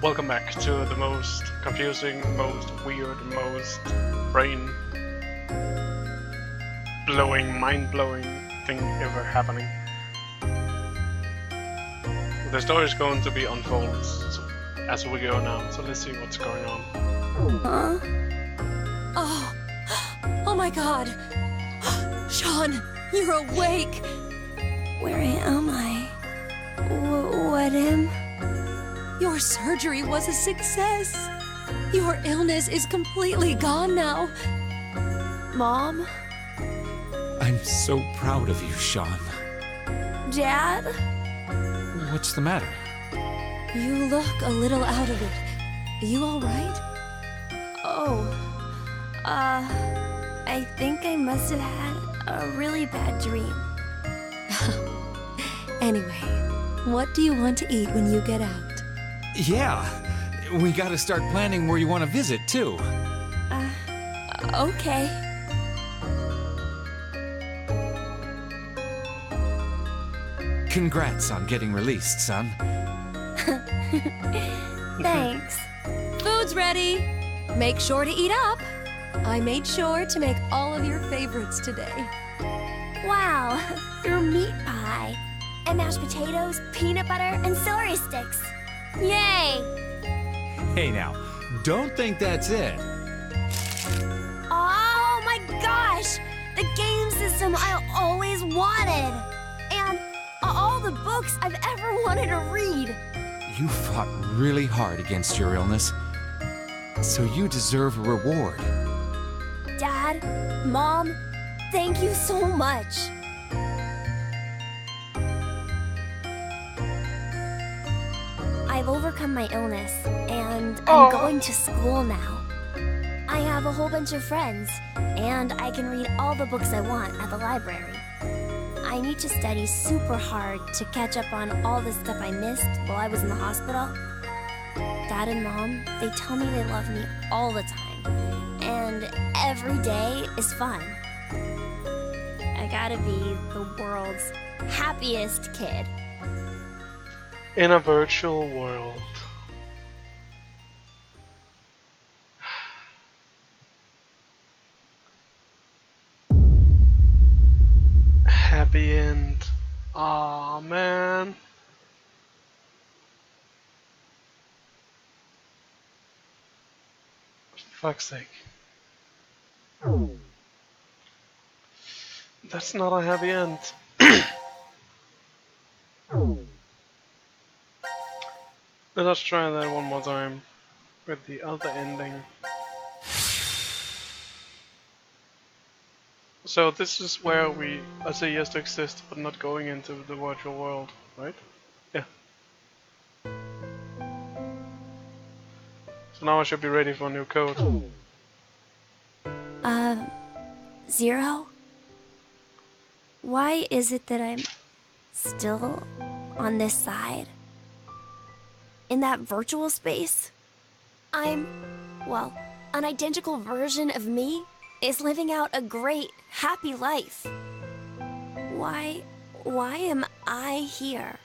Welcome back to the most confusing, most weird, most brain-blowing, mind-blowing thing ever happening. The story is going to be unfolded as we go now, so let's see what's going on. Huh? Oh. Oh my god. Sean, you're awake. Where am I? What am? Your surgery was a success. Your illness is completely gone now. Mom? I'm so proud of you, Sean. Dad? What's the matter? You look a little out of it. You alright? Oh. I think I must have had a really bad dream. Anyway, what do you want to eat when you get out? Yeah, we gotta start planning where you want to visit, too. Okay. Congrats on getting released, son. Thanks. Food's ready. Make sure to eat up. I made sure to make all of your favorites today. Wow, your meat pie. And mashed potatoes, peanut butter, and celery sticks. Yay! Hey now, don't think that's it. Oh my gosh! The game system I always wanted! And all the books I've ever wanted to read. You fought really hard against your illness, so you deserve a reward. Dad, Mom, thank you so much. I've overcome my illness, and I'm going to school now. I have a whole bunch of friends, and I can read all the books I want at the library. I need to study super hard to catch up on all the stuff I missed while I was in the hospital. Dad and Mom, they tell me they love me all the time, and every day is fun. I gotta be the world's happiest kid. In a virtual world. Happy end. Aw, man. For fuck's sake. That's not a happy end. Let us try that one more time with the other ending. So this is where we say yes to exist, but not going into the virtual world, right? Yeah. So now I should be ready for a new code. 0? Why is it that I'm still on this side? In that virtual space? Well, an identical version of me is living out a great, happy life. Why am I here?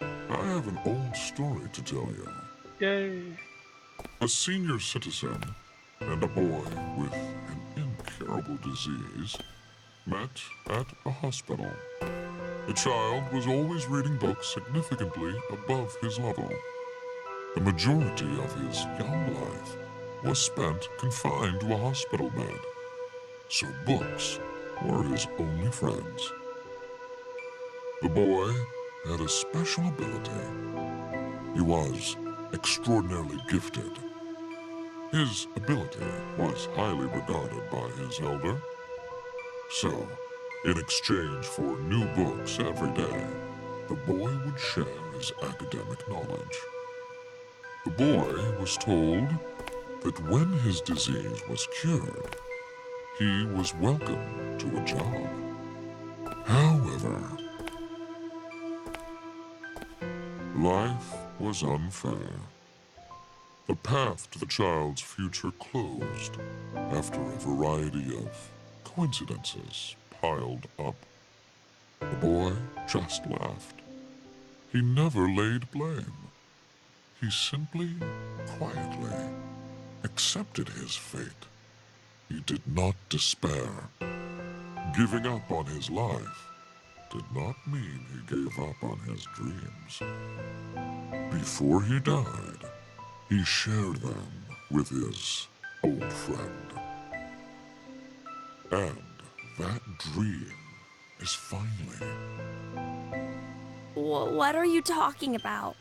I have an old story to tell you. Yay! A senior citizen and a boy with an incurable disease met at a hospital. The child was always reading books significantly above his level. The majority of his young life was spent confined to a hospital bed, so books were his only friends. The boy had a special ability. He was extraordinarily gifted. His ability was highly regarded by his elder. So, in exchange for new books every day, the boy would share his academic knowledge. The boy was told that when his disease was cured, he was welcome to a job. However, life was unfair. The path to the child's future closed after a variety of coincidences piled up. The boy just laughed. He never laid blame. he simply, quietly accepted his fate. He did not despair. Giving up on his life did not mean he gave up on his dreams. Before he died, he shared them with his old friend. And that dream is finally... What are you talking about?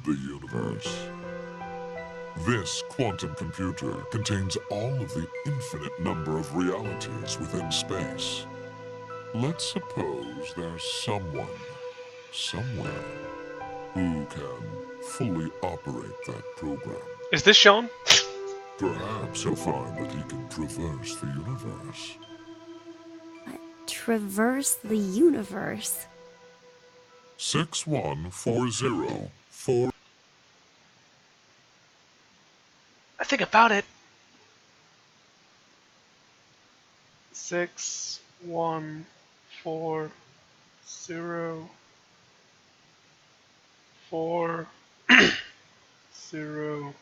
the universe. This quantum computer contains all of the infinite number of realities within space. Let's suppose there's someone, somewhere, who can fully operate that program. Is this Sean? Perhaps he'll find that he can traverse the universe. Traverse the universe? 61404. I think about it. 6, 1, 4, 0, 4, 0,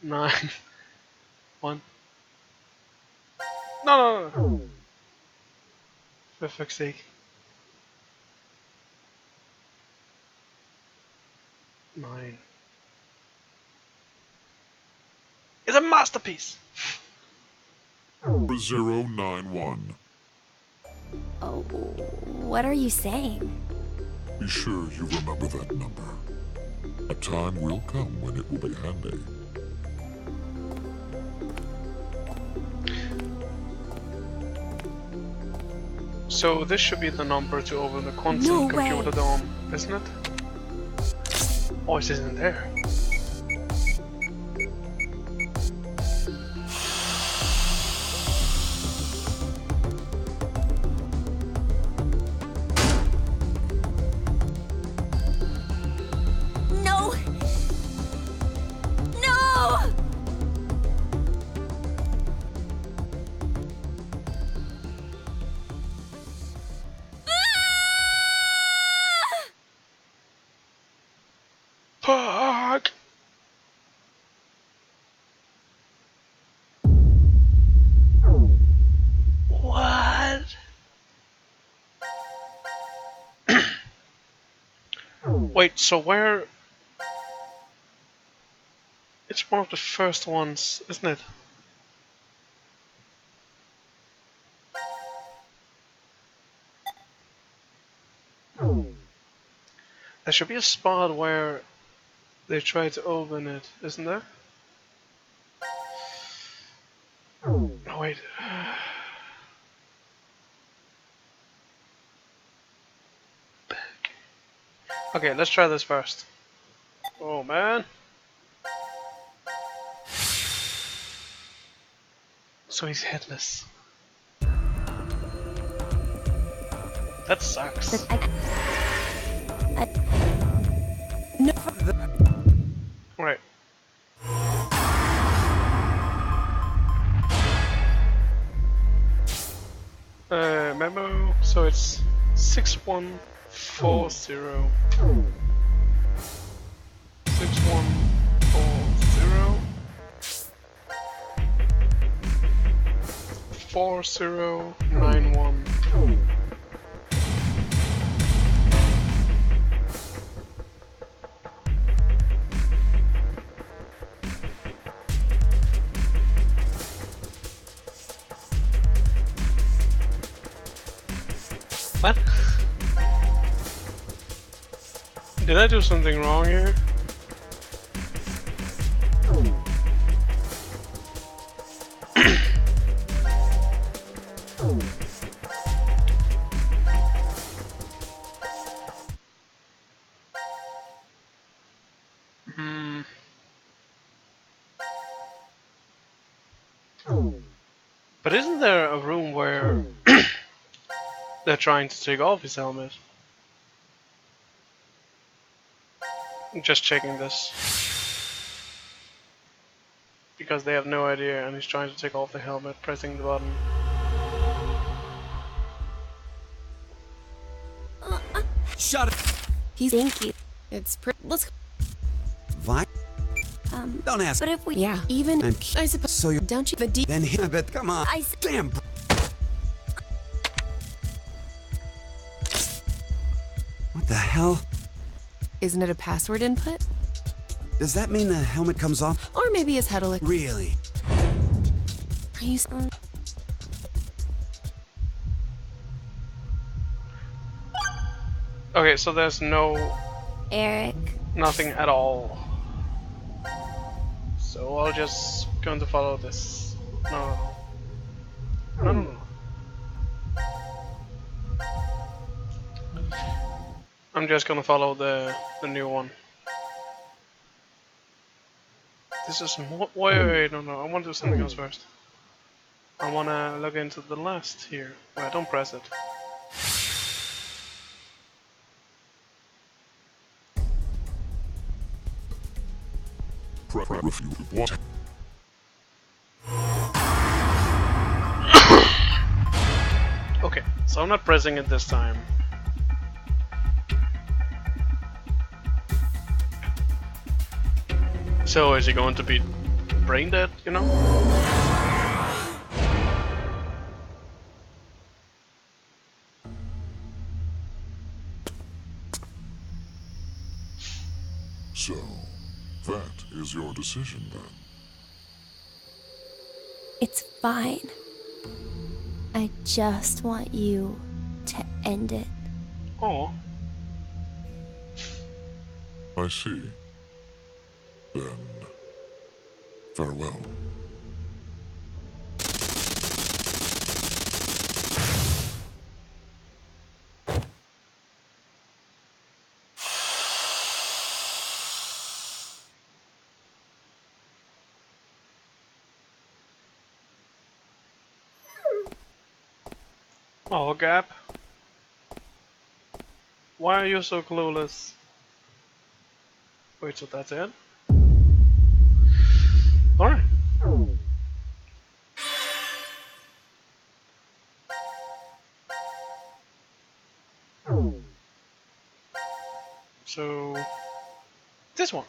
9, 1. No. For fuck's sake. 9. It's a masterpiece. 091. Oh, what are you saying? Be sure you remember that number. A time will come when it will be handy. So this should be the number to open the quantum computer dome, isn't it? Oh, it isn't there. No! No! Fuck! What? Wait, so where... It's one of the first ones, isn't it? There should be a spot where they try to open it, isn't there? Oh, wait. Back. Okay, let's try this first. Oh man. So he's headless. That sucks. No. Right. Memo. So it's 6140. 6140. 4091. What? Did I do something wrong here? But isn't there a room where they're trying to take off his helmet? I'm just checking this. Because they have no idea and he's trying to take off the helmet, pressing the button. Shut it! Thank you. It's pretty. Let's. Vi? Don't ask. But if we. Yeah, even. I suppose. So you Don't you. The D. then I bet. Come on. Damn. What the hell? Isn't it a password input? Does that mean the helmet comes off? Or maybe his head will. Really? Are you. Okay, so there's Eric. nothing at all. So I'll just going to follow this. No. I'm just gonna follow the new one. This is more. Wait, no. I want to do something else first. I wanna log into the last here. Wait, don't press it. What? Okay, so I'm not pressing it this time. So is he going to be brain dead, you know? So, that is your decision then? It's fine. I just want you to end it. Oh. I see. Then, farewell. Oh, Gap. Why are you so clueless? Wait, so that's it? Alright. So, this one.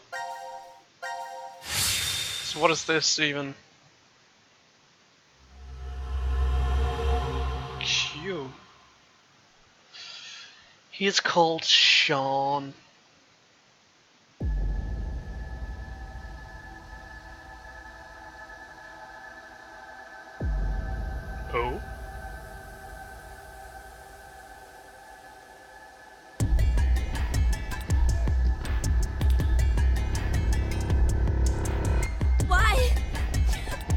So what is this even? Q. He's called Sean. Oh. Why?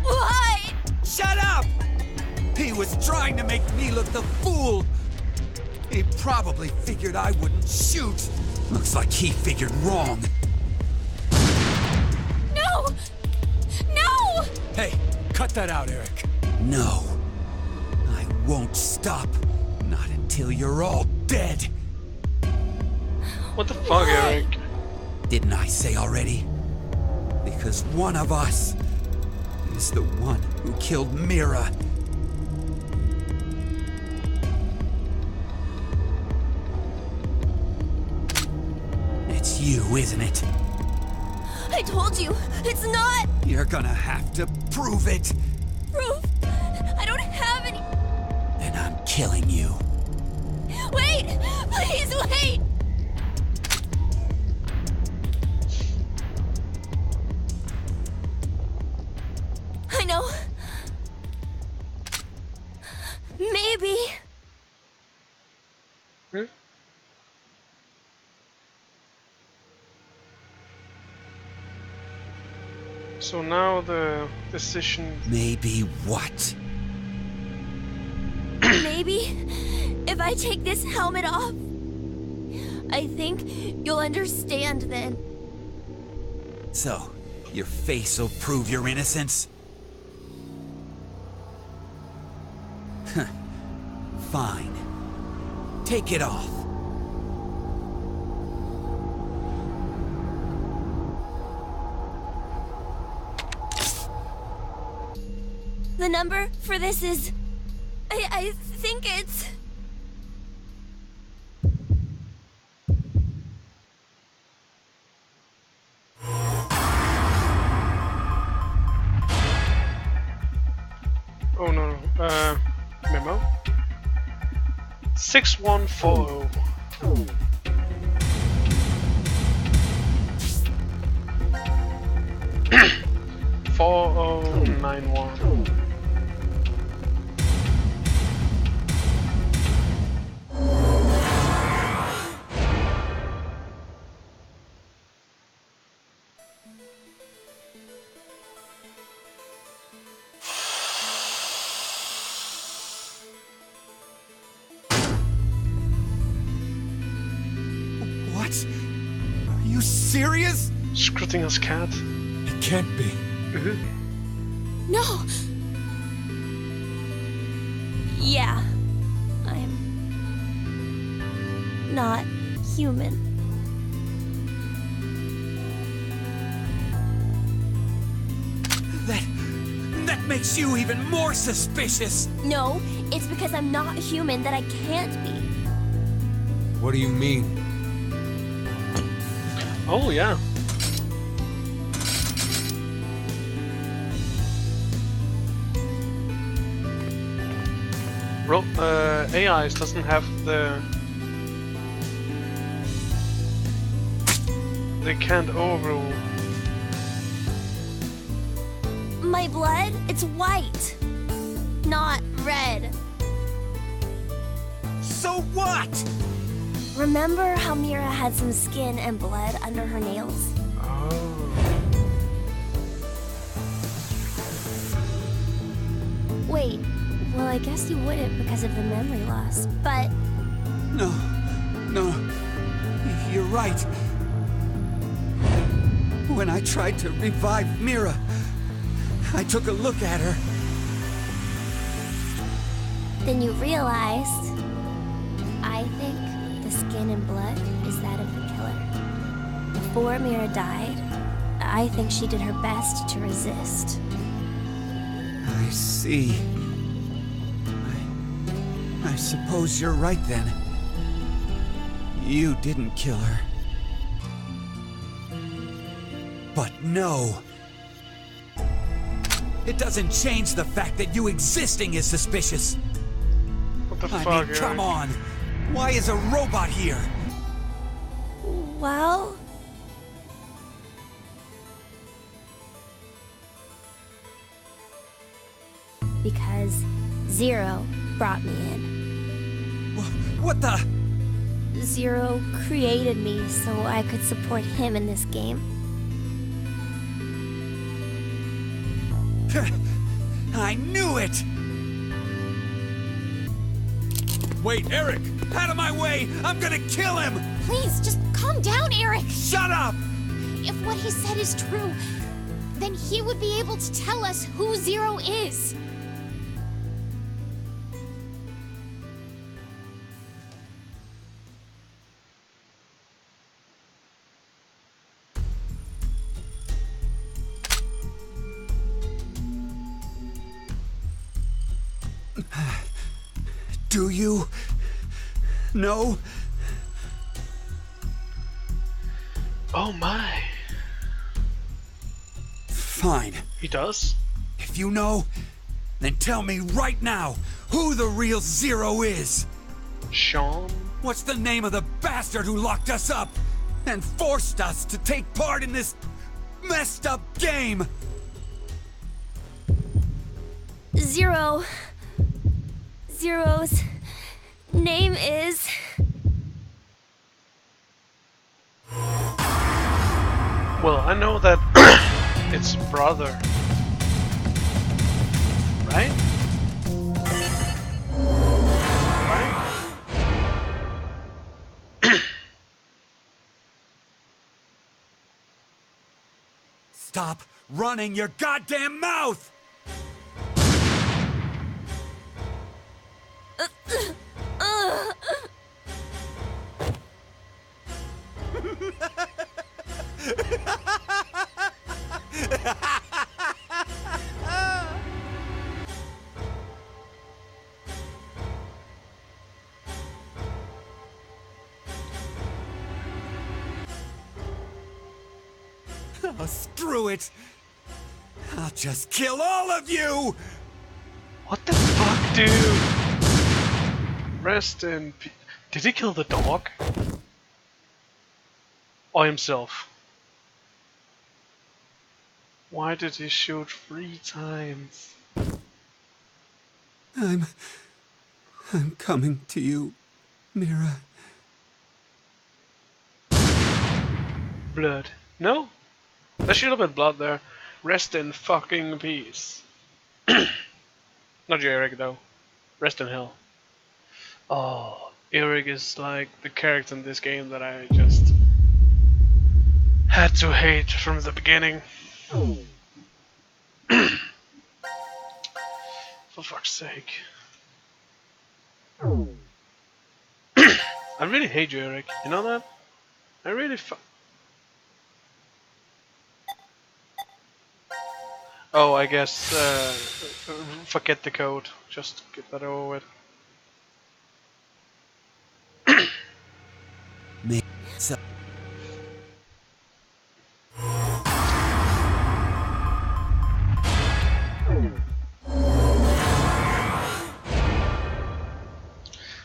Why? Shut up! He was trying to make me look the fool. He probably figured I wouldn't shoot. Looks like he figured wrong. No! No! Hey, cut that out, Eric. No. I won't stop. Not until you're all dead. What the fuck, Eric? Didn't I say already? Because one of us is the one who killed Mira. It's you, isn't it? I told you, it's not You're gonna have to prove it. proof. I don't have any. Then I'm killing you. Wait! Please wait! I know. Maybe. Hmm? So now the decision. Maybe what? Maybe if I take this helmet off, I think you'll understand then. So, your face will prove your innocence? Fine. Take it off. The number for this is... I think it's... 6140. 4091. What? Are you serious? Scrutine's cat. It can't be. No! Yeah. I'm not human. That makes you even more suspicious. No, it's because I'm not human that I can't be. What do you mean? Oh yeah. AIs doesn't have the... They can't overrule. My blood, it's white, not red. So what? Remember how Mira had some skin and blood under her nails? Oh. Wait, well, I guess you wouldn't because of the memory loss, but... No. You're right. When I tried to revive Mira, I took a look at her. Then you realized... I think the skin and blood is that of the killer. Before Mira died, I think she did her best to resist. I see. I suppose you're right then. You didn't kill her. But no. It doesn't change the fact that you existing is suspicious. What the fuck, I mean, come Eric? on. Why is a robot here? Well... Because Zero brought me in. What the? Zero created me so I could support him in this game. I knew it! Wait, Eric! Out of my way! I'm gonna kill him! Please, just calm down, Eric. Shut up! If what he said is true, then he would be able to tell us who Zero is. Do you know? Oh my. Fine. He does? If you know, then tell me right now who the real Zero is. Sean? What's the name of the bastard who locked us up and forced us to take part in this messed up game? Zero's name is... Well, I know that it's brother. Right? Right? Stop running your goddamn mouth! Oh, screw it! I'll just kill all of you! What the fuck, dude? Rest in peace. Did he kill the dog? Or himself? Why did he shoot 3 times? I'm coming to you, Mira. Blood. No? There should have been blood there. Rest in fucking peace. Not you, Eric, though. Rest in hell. Oh, Eric is like the character in this game that I just had to hate from the beginning. For fuck's sake. I really hate you, Eric. You know that? I really Oh, I guess forget the code. Just get that over with.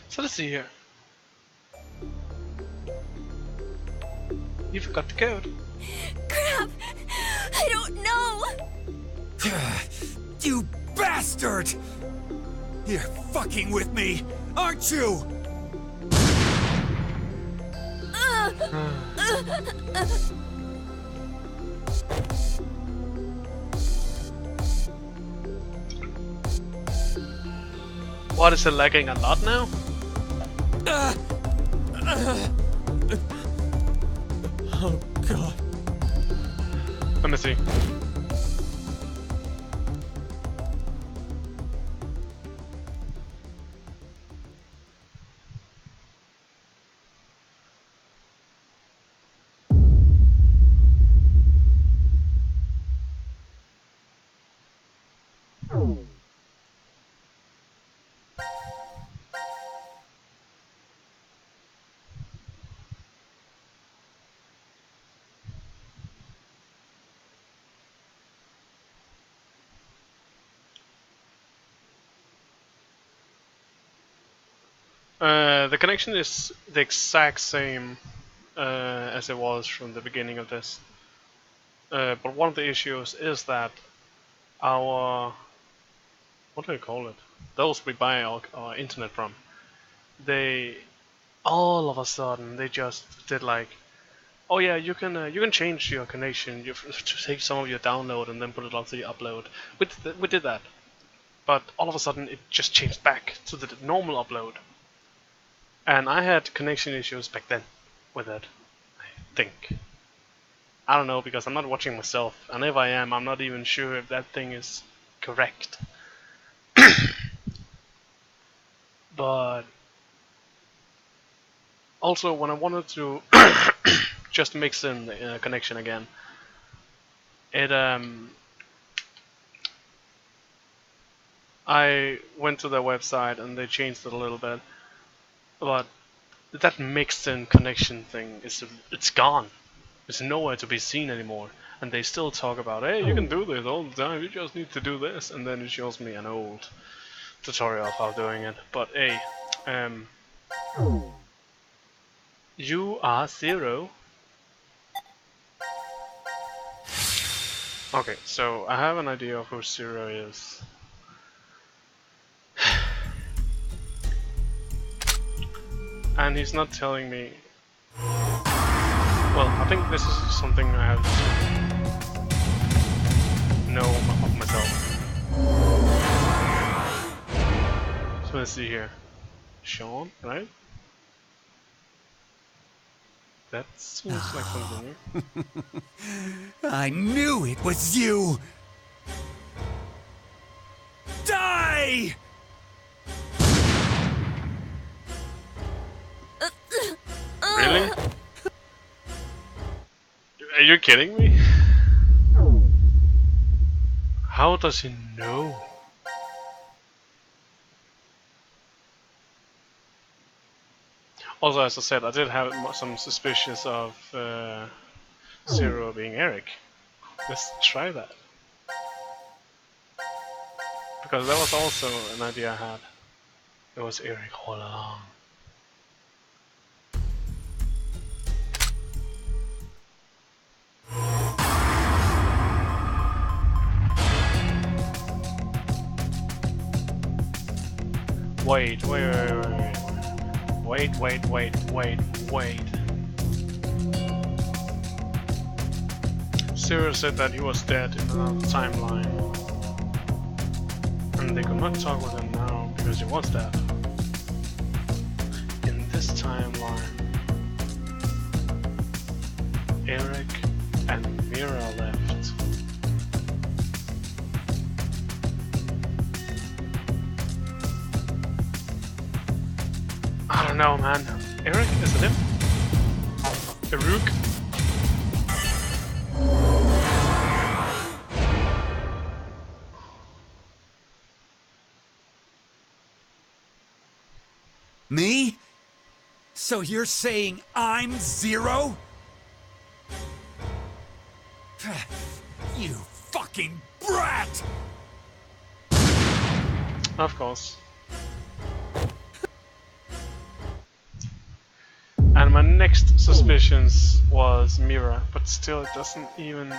So let's see here. You forgot the code. Crap! I don't know! You bastard! You're fucking with me, aren't you? What, is it lagging a lot now? Oh god. Let me see. The connection is the exact same as it was from the beginning of this. But one of the issues is that our... what do I call it? Those we buy our internet from. They... all of a sudden, they just did like... oh yeah, you can change your connection, to take some of your download and then put it onto the upload. We did that. But all of a sudden it just changed back to the normal upload. And I had connection issues back then with it, I think. I don't know, because I'm not watching myself, and if I am, I'm not even sure if that thing is correct. But also, when I wanted to just mix in the connection again, it I went to their website and they changed it a little bit. But that mixed in connection thing it's gone. It's nowhere to be seen anymore. And they still talk about, hey, you can do this all the time, you just need to do this, and then it shows me an old tutorial of how doing it. But hey, you are 0. Okay, so I have an idea of who 0 is. And he's not telling me. Well, I think this is something I have to know of myself. So let's see here. Sean, right? That seems like something new. I knew it was you! Die! Really? Are you kidding me? How does he know? Also, as I said, I did have some suspicions of 0 being Eric. Let's try that. Because that was also an idea I had. It was Eric all along. Wait. Zero said that he was dead in another timeline. And they could not talk with him now because he was dead. In this timeline, Eric and Mira left. I don't know, man. Eric, is it him? Eruk? Me? So you're saying I'm Zero? You fucking brat! Of course. And my next suspicions was Mira, but still it doesn't even...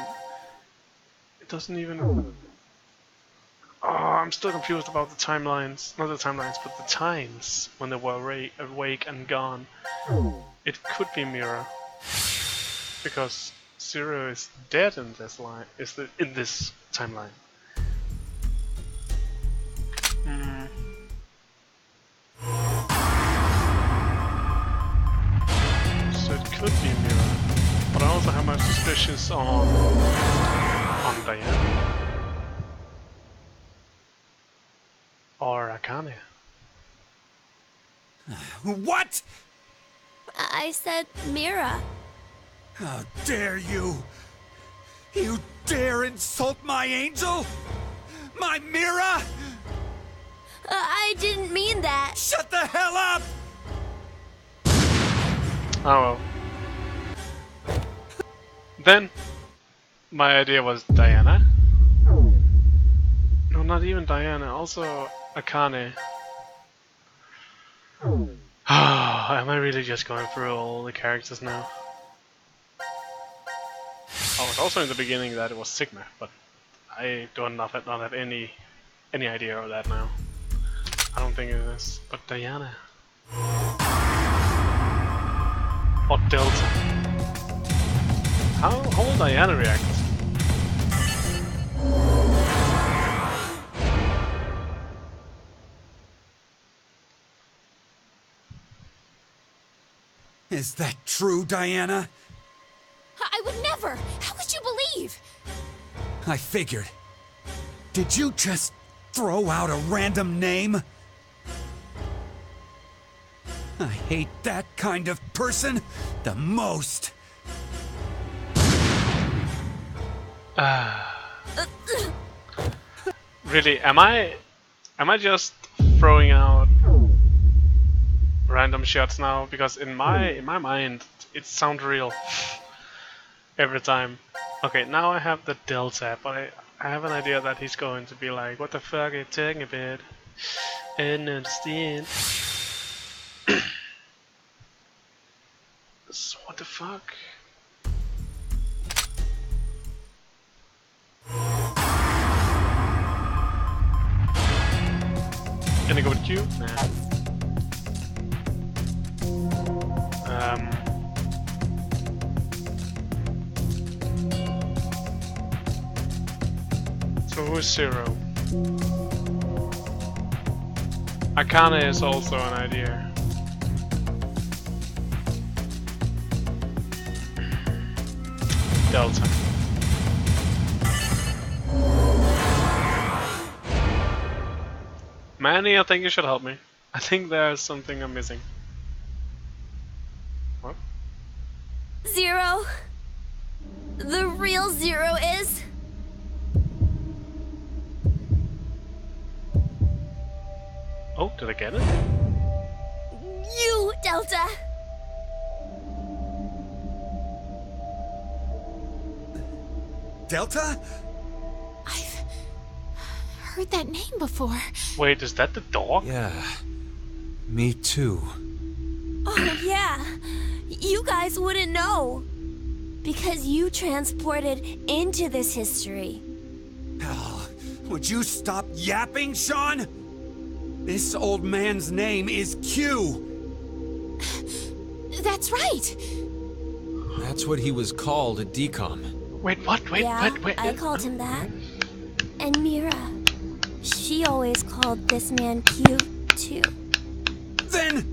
Oh, I'm still confused about the timelines. Not the timelines, but the times when they were awake and gone. It could be Mira. Because Zero is dead in this line. In this timeline. So it could be Mira. But I also have my suspicions on Diana. Or Akane. What? I said Mira. How dare you? You dare insult my angel? My Mira? I didn't mean that. Shut the hell up! Oh well. Then, my idea was Diana. No, not even Diana, also Akane. Am I really just going through all the characters now? I was also in the beginning that it was Sigma, but I do not have any idea of that now. I don't think it is. But Diana. Or Delta. How will Diana react? Is that true, Diana? I would never! How could you believe? I figured. Did you just throw out a random name? I hate that kind of person the most. Really, am I just throwing out random shots now? Because in my mind, it sounds real every time. Okay, now I have the Delta, but I have an idea that he's going to be like, "What the fuck are you talking about? I don't understand." So what the fuck? Can I go with Q? Nah. So who is Zero? Akane is also an idea. Delta. Manny, I think you should help me. I think there's something I'm missing. What? Zero? The real Zero is? Oh, did I get it? You, Delta! Delta? I've heard that name before. Wait, is that the dog? Yeah, Me too. Oh, yeah. You guys wouldn't know. Because you transported into this history. Hell, would you stop yapping, Sean? This old man's name is Q. That's right. That's what he was called at DCOM. Wait, what? Wait, Yeah, wait. I called him that. And Mira, she always called this man Q, too. Then...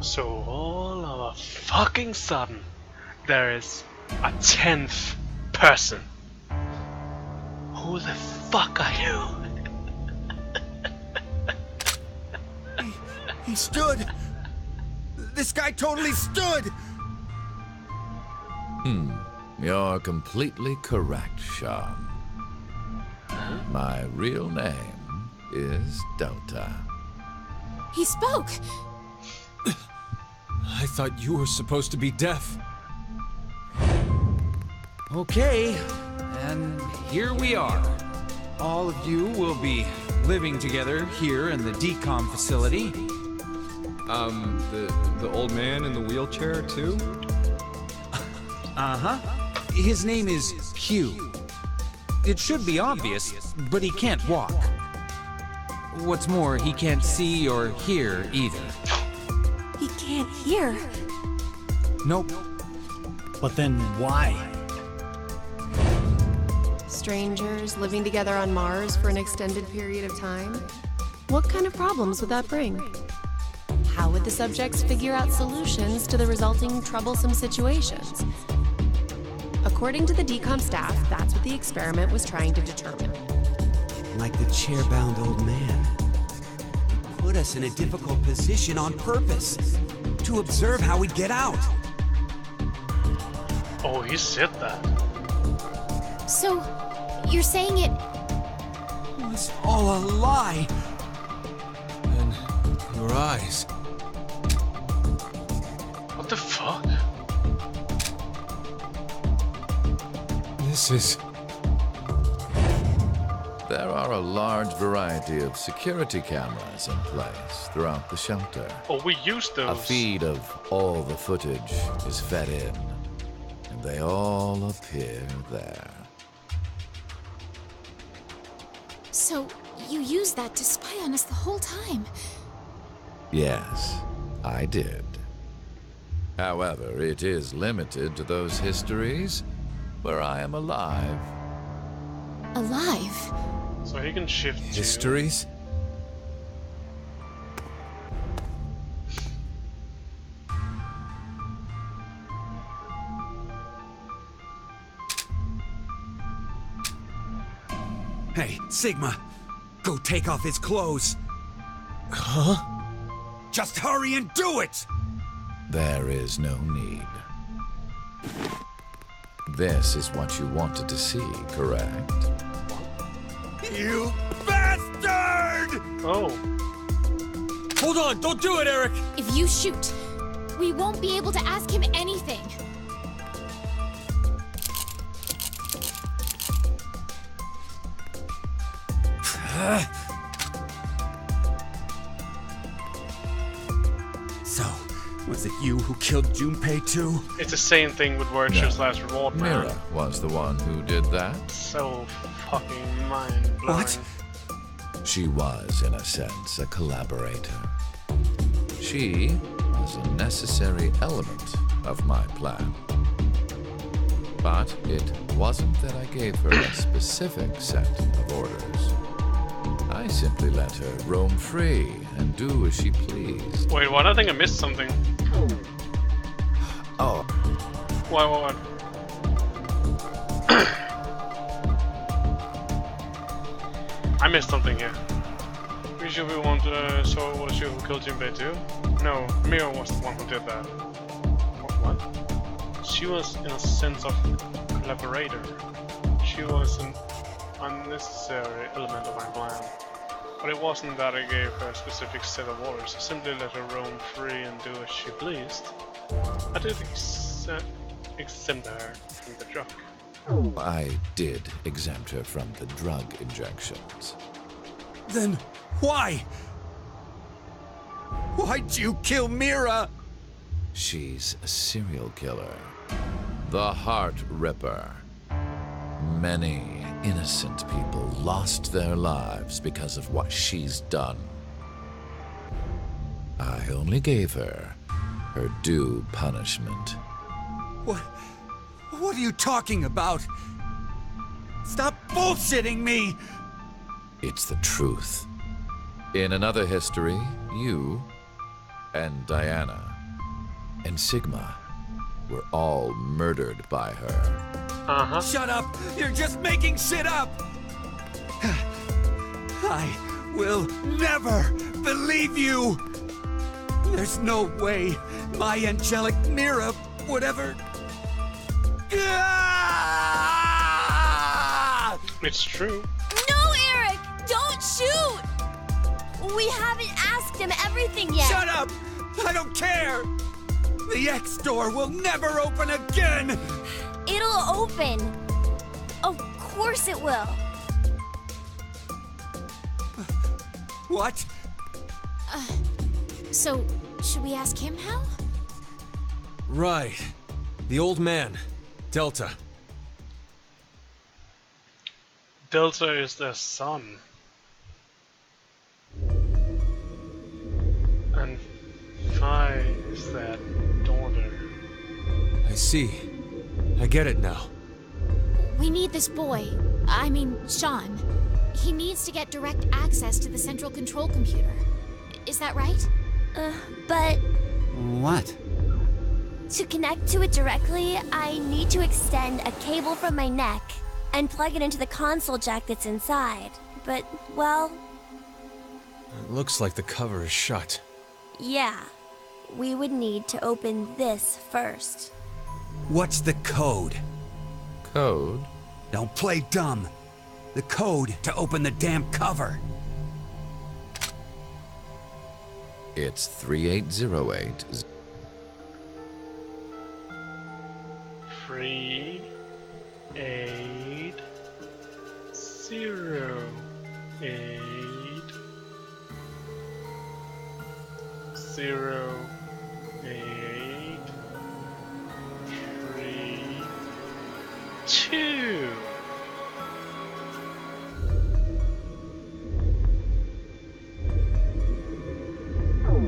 So all of a fucking sudden, there is a 10th person. Who the fuck are you? He stood! This guy totally stood! You're completely correct, Sean. My real name is Delta. He spoke. I thought you were supposed to be deaf. Okay, and here we are. All of you will be living together here in the DCOM facility. The old man in the wheelchair, too? Uh-huh. His name is Q. It should be obvious, but he can't walk. What's more, he can't see or hear either. He can't hear. Nope. But then why? Strangers living together on Mars for an extended period of time? What kind of problems would that bring? How would the subjects figure out solutions to the resulting troublesome situations? According to the DCOM staff, that's what the experiment was trying to determine. Like the chair-bound old man. He put us in a difficult position on purpose. To observe how we'd get out. Oh, he said that. So, you're saying it... It was all a lie. And your eyes. What the fuck? This is... There are a large variety of security cameras in place throughout the shelter. Oh, we used those. A feed of all the footage is fed in, and they all appear there. So, you used that to spy on us the whole time? Yes, I did. However, it is limited to those histories where I am alive. Alive? So he can shift to... histories? Hey, Sigma. Go take off his clothes. Huh? Just hurry and do it! There is no need. This is what you wanted to see, correct? You bastard! Oh. Hold on! Don't do it, Eric! If you shoot, we won't be able to ask him anything. So, was it you who killed Junpei too? It's the same thing with Virtue's No. Last Reward, man. Mira was the one who did that. So fucking mind-blowing. What? She was, in a sense, a collaborator. She was a necessary element of my plan. But it wasn't that I gave her a specific set of orders. I simply let her roam free and do as she pleased. Wait, what? I think I missed something. Oh, What? I missed something here. We should be one to so it was you who killed Jinbei too? No, Mira was the one who did that. What? She was in a sense of collaborator. She was an unnecessary element of my plan. But it wasn't that I gave her a specific set of orders, I simply let her roam free and do as she pleased. I did exempt her from the drug. I did exempt her from the drug injections. Then why? Why'd you kill Mira? She's a serial killer. The Heart Ripper. Many innocent people lost their lives because of what she's done. I only gave her her due punishment. What are you talking about? Stop bullshitting me! It's the truth. In another history, you and Diana and Sigma were all murdered by her. Shut up! You're just making shit up! I will never believe you! There's no way my angelic Mira would ever... It's true. No, Eric! Don't shoot! We haven't asked him everything yet. Shut up! I don't care! The X door will never open again! It'll open. Of course it will. What? So, should we ask him how? Right. The old man. Delta. Delta is their son. And Phi is their daughter. I see. I get it now. We need this boy. I mean, Sean. He needs to get direct access to the central control computer. Is that right? But What? to connect to it directly, I need to extend a cable from my neck and plug it into the console jack that's inside. But, well, It looks like the cover is shut. yeah. We would need to open this first. What's the code? Code? Don't play dumb. The code to open the damn cover. It's 3808. 3, 8, 0, 8, 0, 8, 3, 2.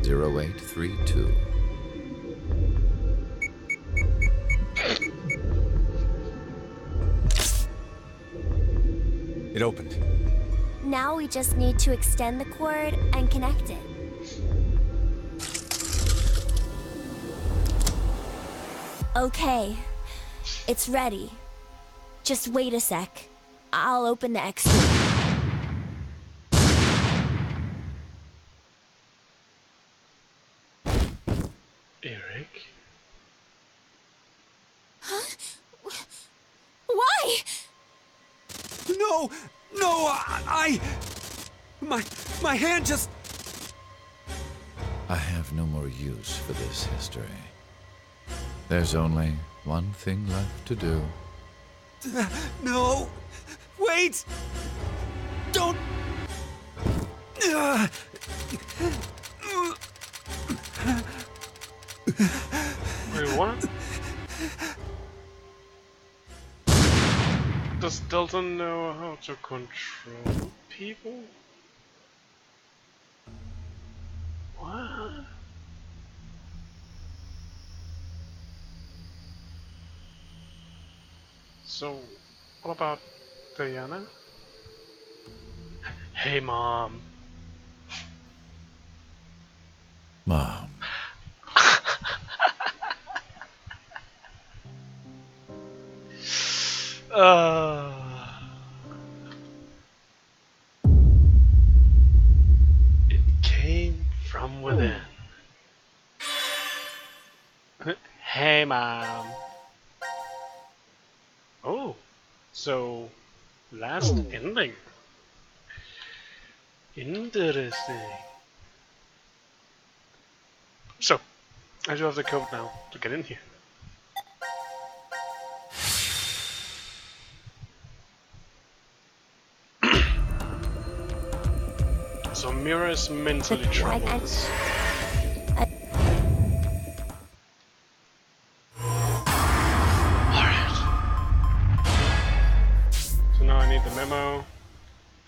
Zero 0832. It opened. Now we just need to extend the cord and connect it. Okay, it's ready. Just wait a sec. I'll open the X door. Eric? Why? No! No! My hand just... I have no more use for this history. There's only one thing left to do. No! Wait! Don't... Wait, what? Does Delta know how to control people? What? So, what about Diana? Hey, Mom. Mom. It came from within. Hey, Mom. Oh, so Last ending. Interesting. So, I do have the code now to get in here. So Mira is mentally troubled. Alright. So now I need the memo.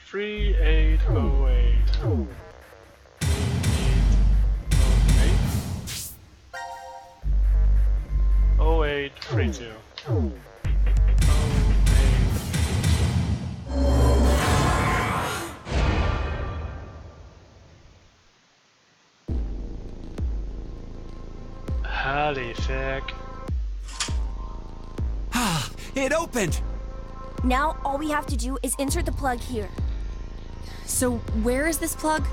3808. 0832. Holy fuck. Ah, it opened! Now all we have to do is insert the plug here. So where is this plug?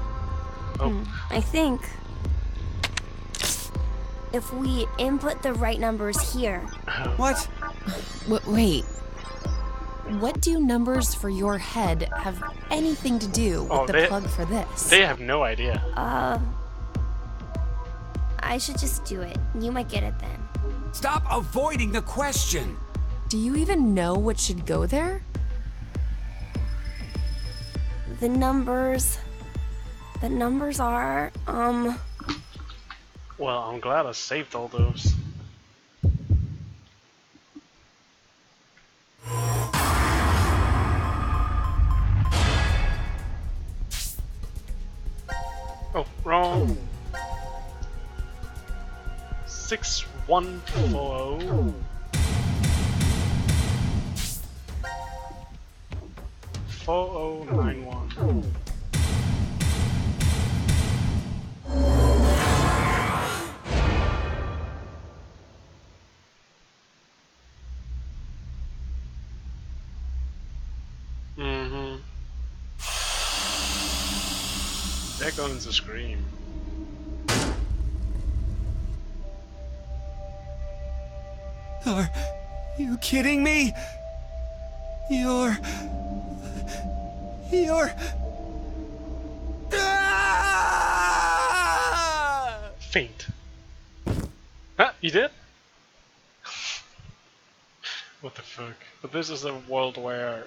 Oh. I think if we input the right numbers here. What? Wait. What do numbers for your head have anything to do with the plug for this? They have no idea. I should just do it. You might get it then. Stop avoiding the question! Do you even know what should go there? The numbers are, Well, I'm glad I saved all those. Oh, wrong. 6140. 4091. There goes the scream. Are you kidding me? You're... Ah! Faint. Ah, you did? What the fuck? But this is a world where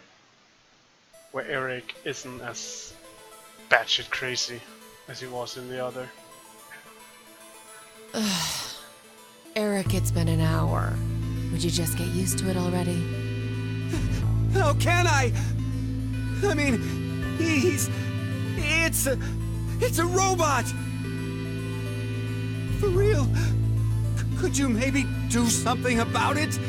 Eric isn't as batshit crazy as he was in the other. Eric, it's been an hour. Would you just get used to it already? How can I? I mean, it's a robot! For real? Could you maybe do something about it?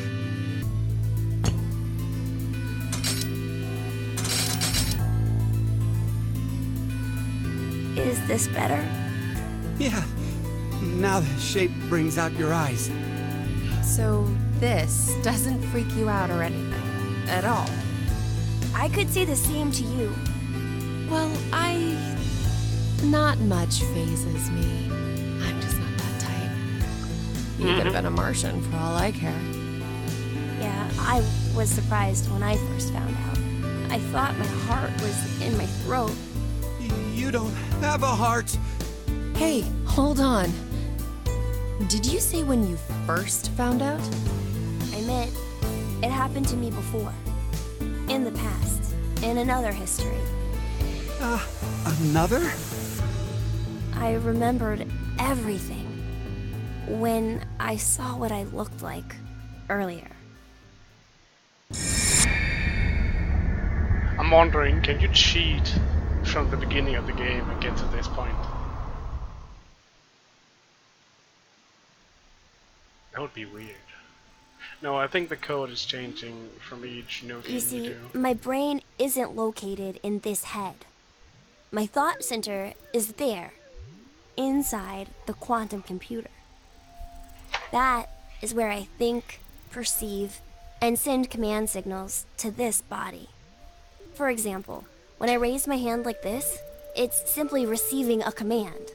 Is this better? Yeah. Now the shape brings out your eyes. So this doesn't freak you out or anything? At all? I could say the same to you. Well, not much phases me. I'm just not that type. You could have been a Martian for all I care. Yeah, I was surprised when I first found out. I thought my heart was in my throat. You don't have a heart. Hey, hold on. Did you say when you first found out? I meant it happened to me before. In the past. In another history. Another? I remembered everything when I saw what I looked like earlier. I'm wondering, can you cheat from the beginning of the game and get to this point? That would be weird. No, I think the code is changing from each new game You see, do. my brain isn't located in this head. My thought center is there, inside the quantum computer. That is where I think, perceive, and send command signals to this body. For example, when I raise my hand like this, it's simply receiving a command.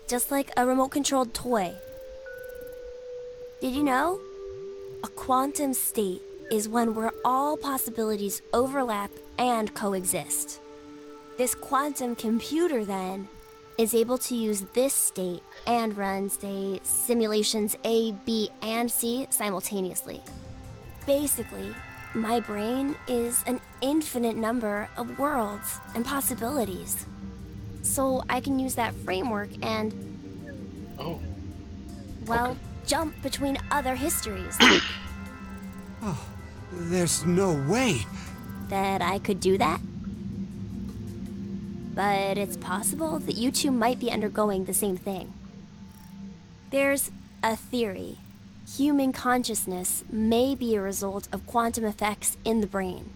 Just like a remote-controlled toy. Did you know? A quantum state is one where all possibilities overlap and coexist. This quantum computer, then, is able to use this state and run, say, simulations A, B, and C simultaneously. Basically, my brain is an infinite number of worlds and possibilities. So I can use that framework and, well, jump between other histories. Oh, there's no way that I could do that. But it's possible that you two might be undergoing the same thing. There's a theory. Human consciousness may be a result of quantum effects in the brain.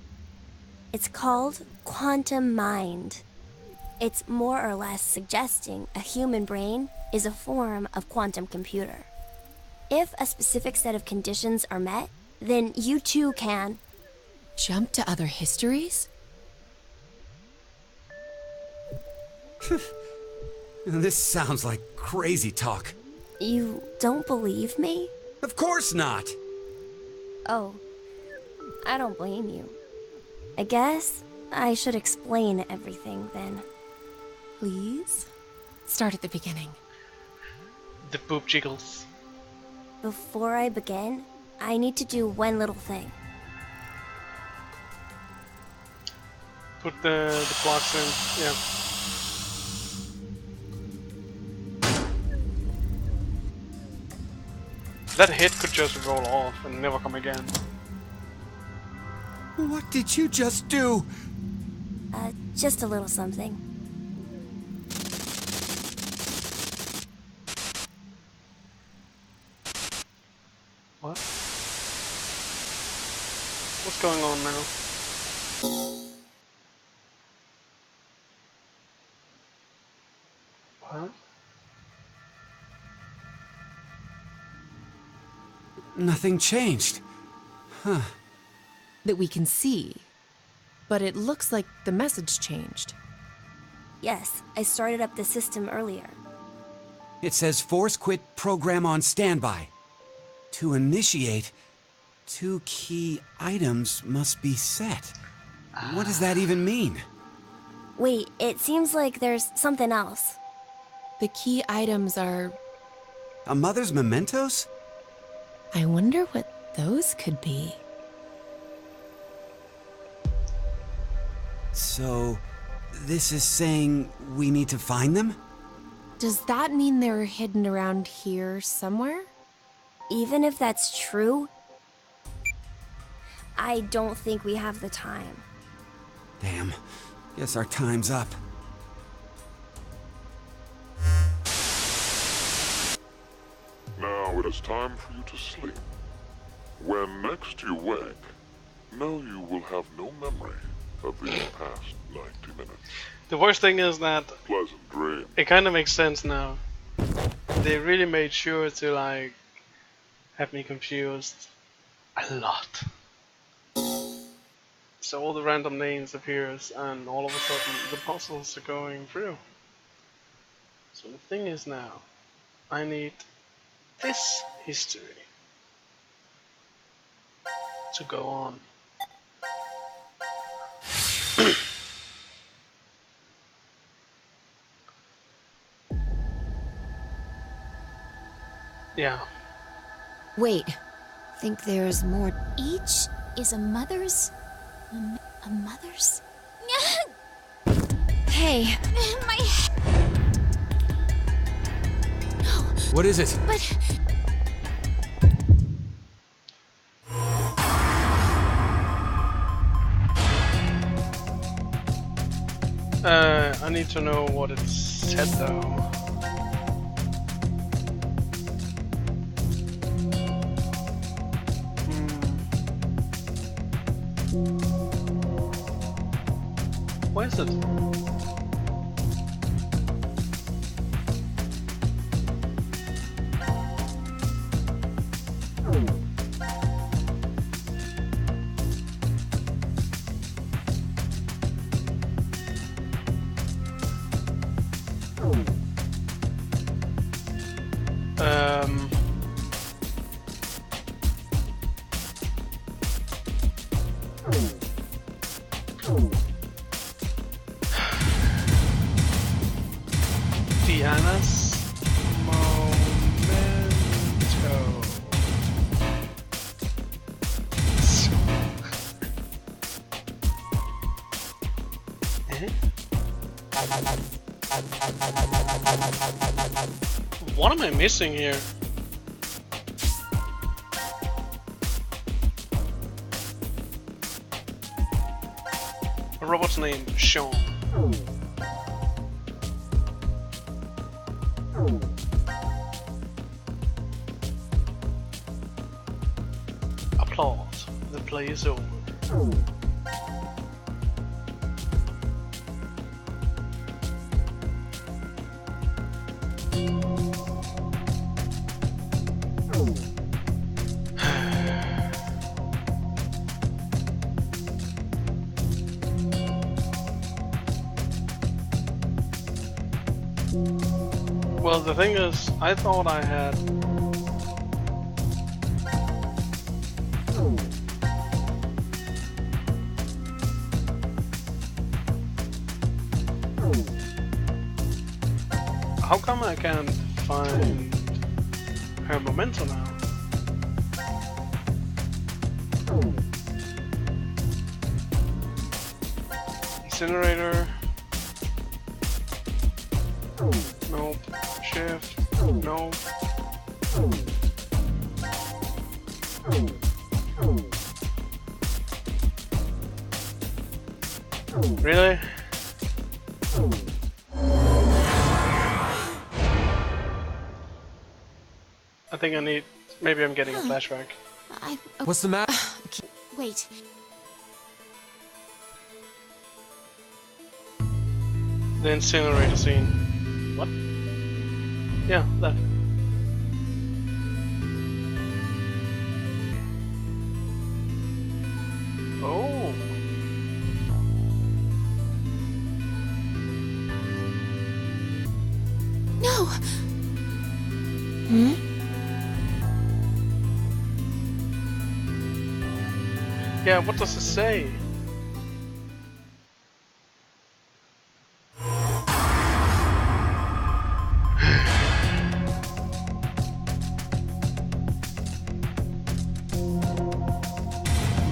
It's called quantum mind. It's more or less suggesting a human brain is a form of quantum computer. If a specific set of conditions are met, then you too can... Jump to other histories? This sounds like crazy talk. You don't believe me? Of course not! Oh, I don't blame you. I guess I should explain everything then. Please? Start at the beginning. The boob jiggles. Before I begin, I need to do one little thing. Put the blocks in, yeah. That hit could just roll off and never come again. What did you just do? Just a little something. What? What's going on now? What? Nothing changed. Huh. That we can see. But it looks like the message changed. Yes, I started up the system earlier. It says force quit program on standby. To initiate, 2 key items must be set. What does that even mean? Wait, it seems like there's something else. The key items are... A mother's mementos? I wonder what those could be. So, this is saying we need to find them? Does that mean they're hidden around here somewhere? Even if that's true, I don't think we have the time. Damn. Guess our time's up. Now it is time for you to sleep. When next you wake, know you will have no memory of these past 90 minutes. The worst thing is that Pleasant dreams. it kind of makes sense now. They really made sure to like have me confused a lot. So all the random names appears and all of a sudden the puzzles are going through. So the thing is now, I need this history to go on. Yeah. Wait. Think there's more. Each is a mother's. A mother's? Hey. My. No. What is it? But. I need to know what it said though. Where is it? What am I missing here? A robot's name, Sean. Applause. The play is over. Well, the thing is, I thought I had... How come I can't find her memento now? Incinerator. Nope. Shift. Nope. Really? I think I need... Maybe I'm getting a flashback. What's the matter? Wait. The incinerator scene. What? Yeah, that. Oh. No! Hmm? Yeah, what does it say?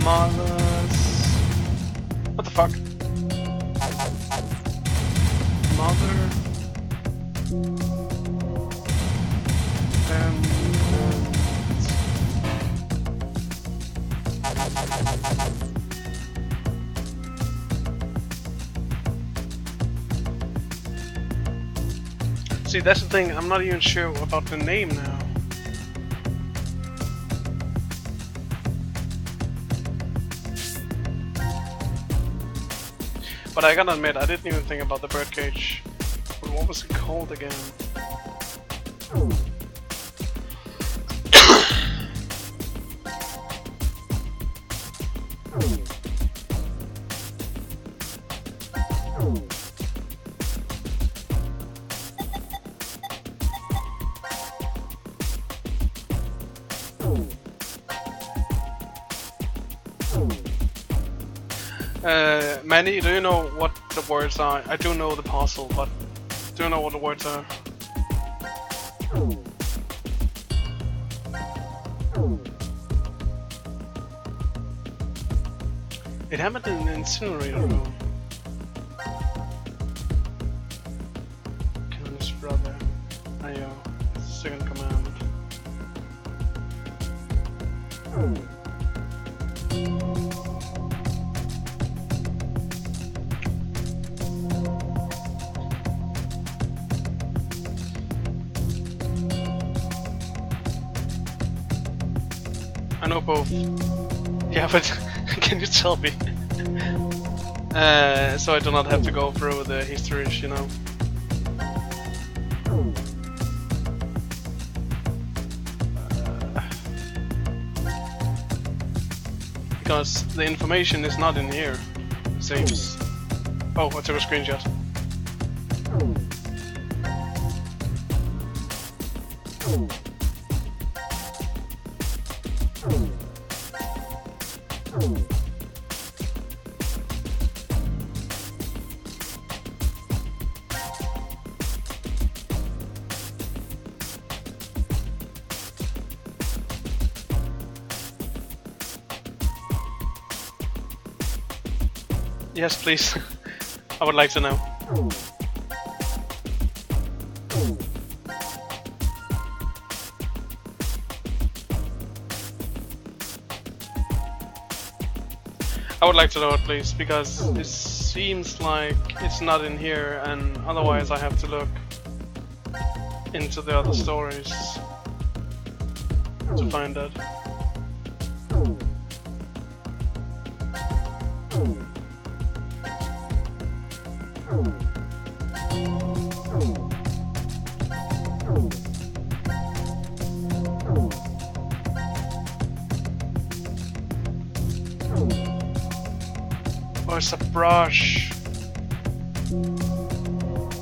Mother's... What the fuck? Mother... See, that's the thing, I'm not even sure about the name now. But I gotta admit, I didn't even think about the birdcage. But what was it called again? Manny, do you know what the words are? I do know the puzzle, but do you know what the words are? It happened in the incinerator room. Canis brother. Ayo, second command. I know both. Yeah, but can you tell me? So I do not have to go through the histories, you know. Because the information is not in here. It seems. Oh, I took a screenshot. Yes, please. I would like to know. I would like to know it, please, because it seems like it's not in here, and otherwise I have to look into the other stories to find it. Oh, it's a brush.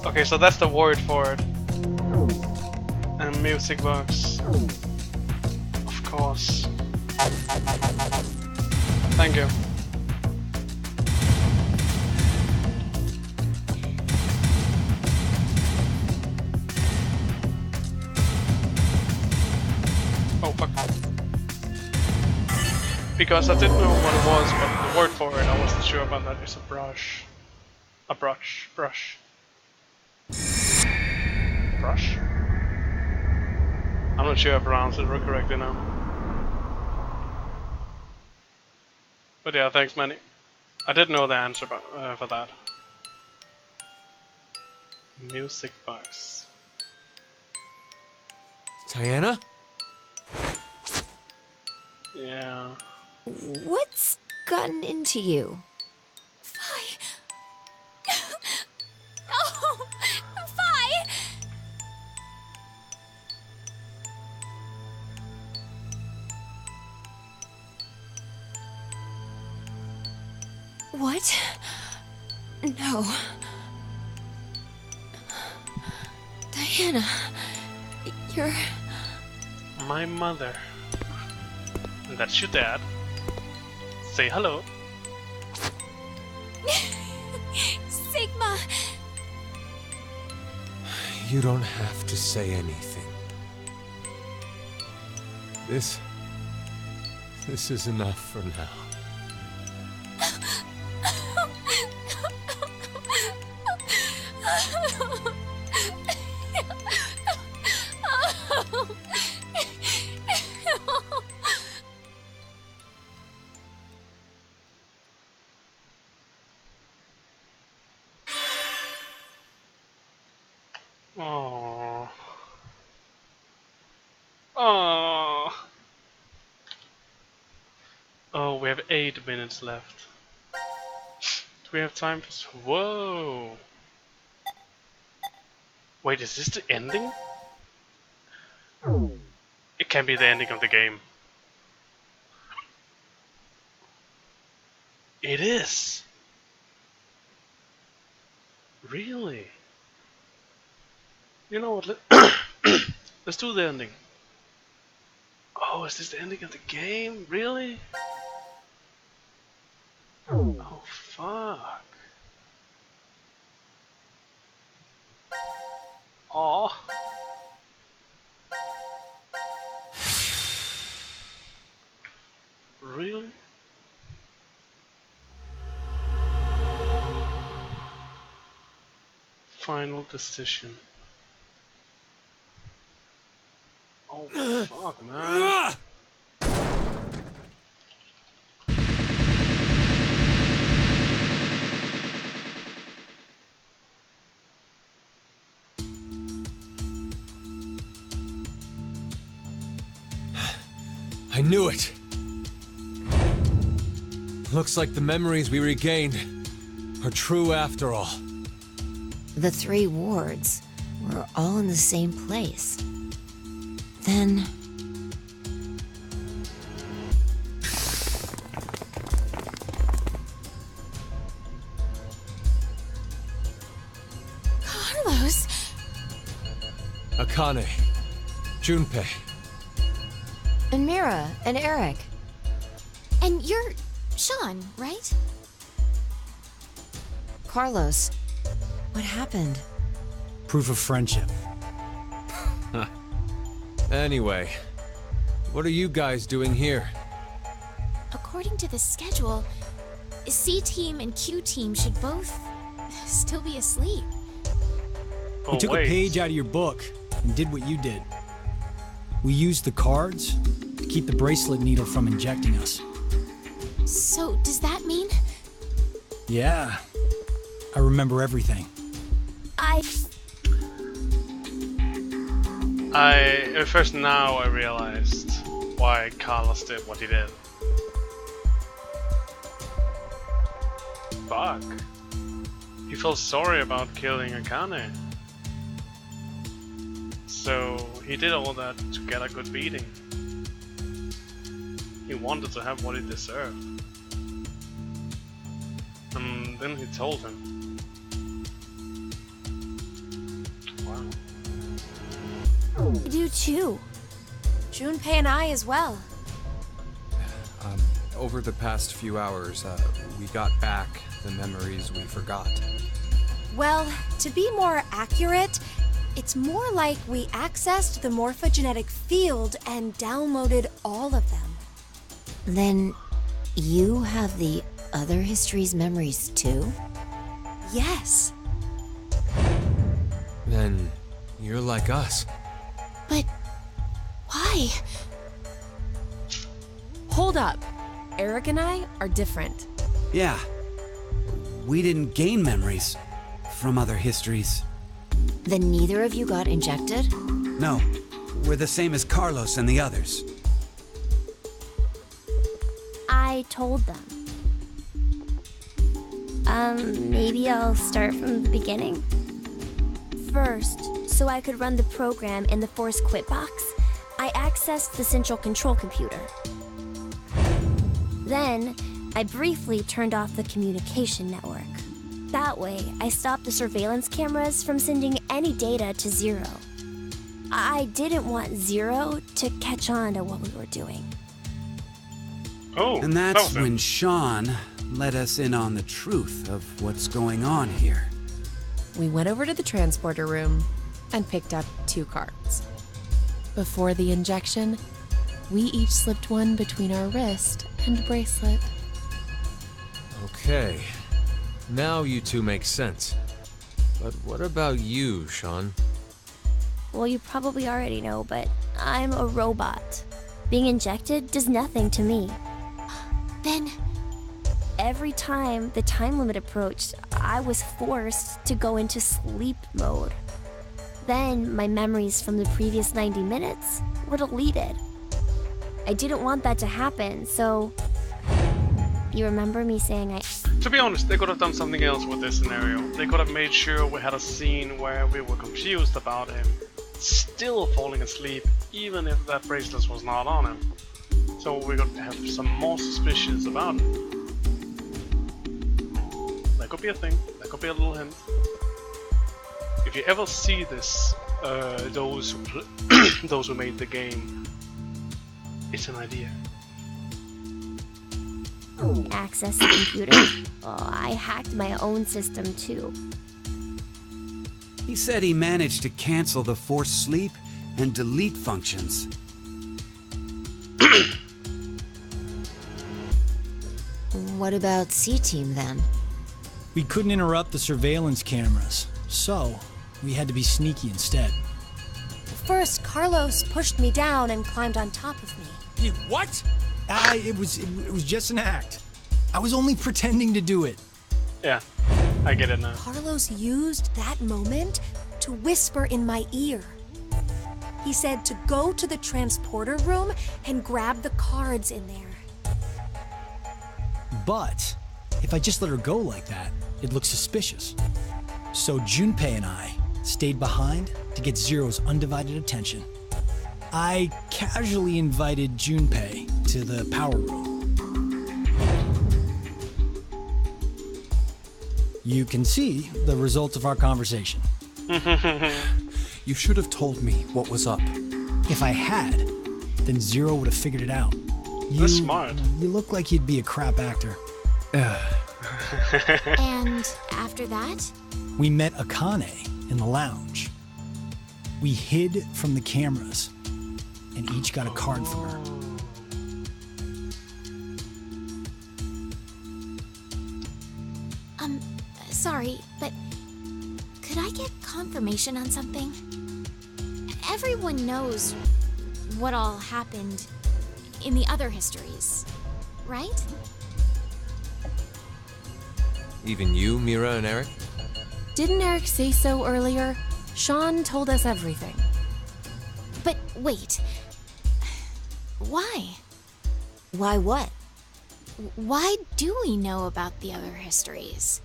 Okay, so that's the word for it. And music box. Of course. Thank you. Oh fuck. Because I didn't know what it was, but the word for it, I wasn't sure about that. It's a brush. A brush. Brush. Brush? I'm not sure I pronounced it correctly now. But yeah, thanks Manny. I didn't know the answer for that. Music box. Diana? Yeah. What's gotten into you? Fi. Oh, Fi. What? No. Diana, you're... My mother. And that's your dad. Say hello. Sigma. You don't have to say anything. This is enough for now. Aww. Aww. Oh, we have 8 minutes left. Do we have time for... Whoa! Wait, is this the ending? It can be the ending of the game. It is! Really? You know what, let's do the ending. Oh, is this the ending of the game? Really? Oh, fuck. Aw. Really? Final decision. Oh, fuck, man. I knew it! Looks like the memories we regained are true after all. The 3 wards were all in the same place. Then... Carlos. Akane. Junpei. And Mira, and Eric. And you're Sean, right? Carlos, what happened? Proof of friendship. Anyway, what are you guys doing here? According to the schedule, C-Team and Q-Team should both still be asleep. We took a page out of your book and did what you did. We used the cards to keep the bracelet needle from injecting us. So, does that mean Yeah. I remember everything. First now I realized why Carlos did what he did. Fuck. He felt sorry about killing Akane. So he did all that to get a good beating. He wanted to have what he deserved. And then he told him. Wow. I do too. Junpei and I as well. Over the past few hours, we got back the memories we forgot. Well, to be more accurate, it's more like we accessed the morphogenetic field and downloaded all of them. Then you have the other history's memories too? Yes. Then you're like us. But why? Hold up. Eric and I are different. Yeah. We didn't gain memories from other histories. Then neither of you got injected? No. We're the same as Carlos and the others. I told them. Maybe I'll start from the beginning? First, so I could run the program in the Force Quit box, I accessed the central control computer. Then, I briefly turned off the communication network. That way, I stopped the surveillance cameras from sending any data to Zero. I didn't want Zero to catch on to what we were doing. Oh, and that's when Sean let us in on the truth of what's going on here. We went over to the transporter room and picked up 2 cards. Before the injection, we each slipped one between our wrist and bracelet. Okay. Now you two make sense. But what about you, Sean? Well, you probably already know, but I'm a robot. Being injected does nothing to me. Then... Every time the time limit approached, I was forced to go into sleep mode. Then my memories from the previous 90 minutes were deleted. I didn't want that to happen, so... You remember me saying To be honest, they could have done something else with this scenario. They could have made sure we had a scene where we were confused about him still falling asleep, even if that bracelet was not on him. So we could have some more suspicions about it. That could be a thing. That could be a little hint. If you ever see this, those who made the game, it's an idea. access the computer. Oh, I hacked my own system too. He said he managed to cancel the forced sleep and delete functions. What about C-Team then? We couldn't interrupt the surveillance cameras, so we had to be sneaky instead. First, Carlos pushed me down and climbed on top of me. You what? It was just an act. I was only pretending to do it. Yeah, I get it now. Carlos used that moment to whisper in my ear. He said to go to the transporter room and grab the cards in there. But if I just let her go like that, it looks suspicious. So Junpei and I stayed behind to get Zero's undivided attention. I casually invited Junpei to the power room. You can see the results of our conversation. You should have told me what was up. If I had, then Zero would have figured it out. That's smart. You look like you'd be a crap actor. And after that? We met Akane in the lounge. We hid from the cameras and each got a card from her. Sorry, but could I get confirmation on something? Everyone knows what all happened in the other histories, right? Even you, Mira and Eric? Didn't Eric say so earlier? Sean told us everything. But wait. Why? Why what? Why do we know about the other histories?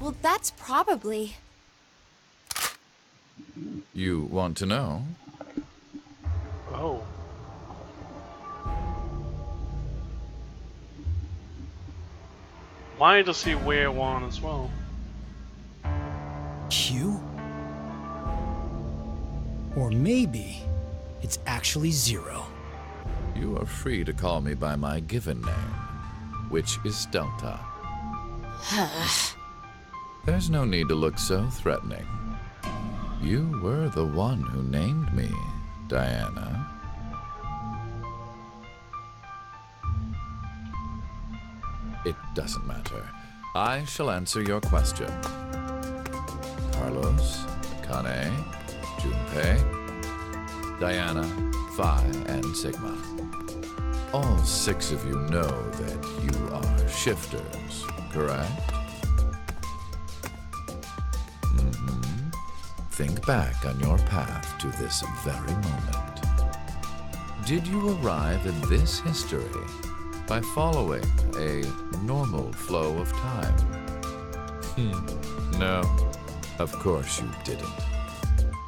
Well, that's probably... You want to know? Oh. Why does he wear one as well? Q? Or maybe it's actually Zero. You are free to call me by my given name, which is Delta. There's no need to look so threatening. You were the one who named me, Diana. It doesn't matter. I shall answer your question. Carlos, Kane, Junpei, Diana, Phi, and Sigma. All 6 of you know that you are shifters, correct? Think back on your path to this very moment. Did you arrive in this history by following a normal flow of time? No, of course you didn't.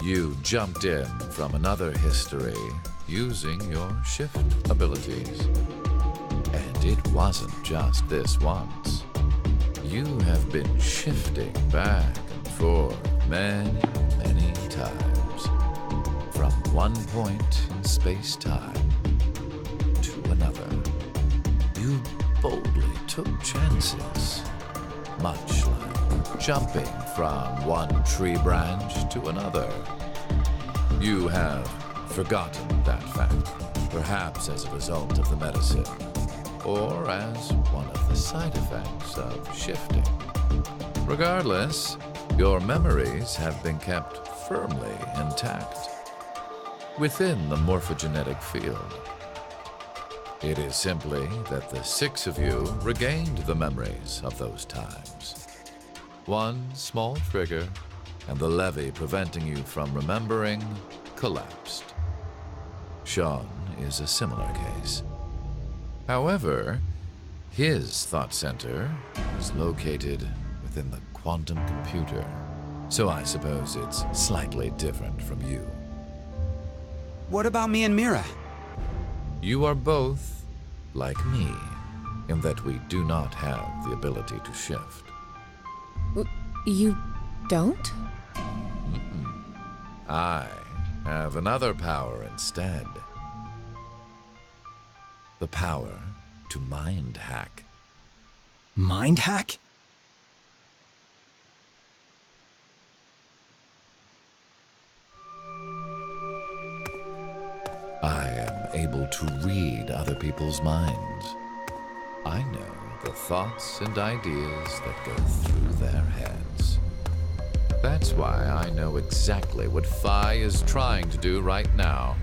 You jumped in from another history using your shift abilities. And it wasn't just this once. You have been shifting back and forth many times. From one point in space-time to another. You boldly took chances. Much like jumping from one tree branch to another. You have forgotten that fact, perhaps as a result of the medicine, or as one of the side effects of shifting. Regardless, your memories have been kept firmly intact within the morphogenetic field. It is simply that the 6 of you regained the memories of those times. One small trigger, and the levee preventing you from remembering collapsed. Sean is a similar case. However, his thought center is located within the quantum computer, so I suppose it's slightly different from you. What about me and Mira? You are both like me, in that we do not have the ability to shift. You don't? I have another power instead. The power to mind hack. Mind hack? I am able to read other people's minds. I know the thoughts and ideas that go through their heads. That's why I know exactly what Phi is trying to do right now.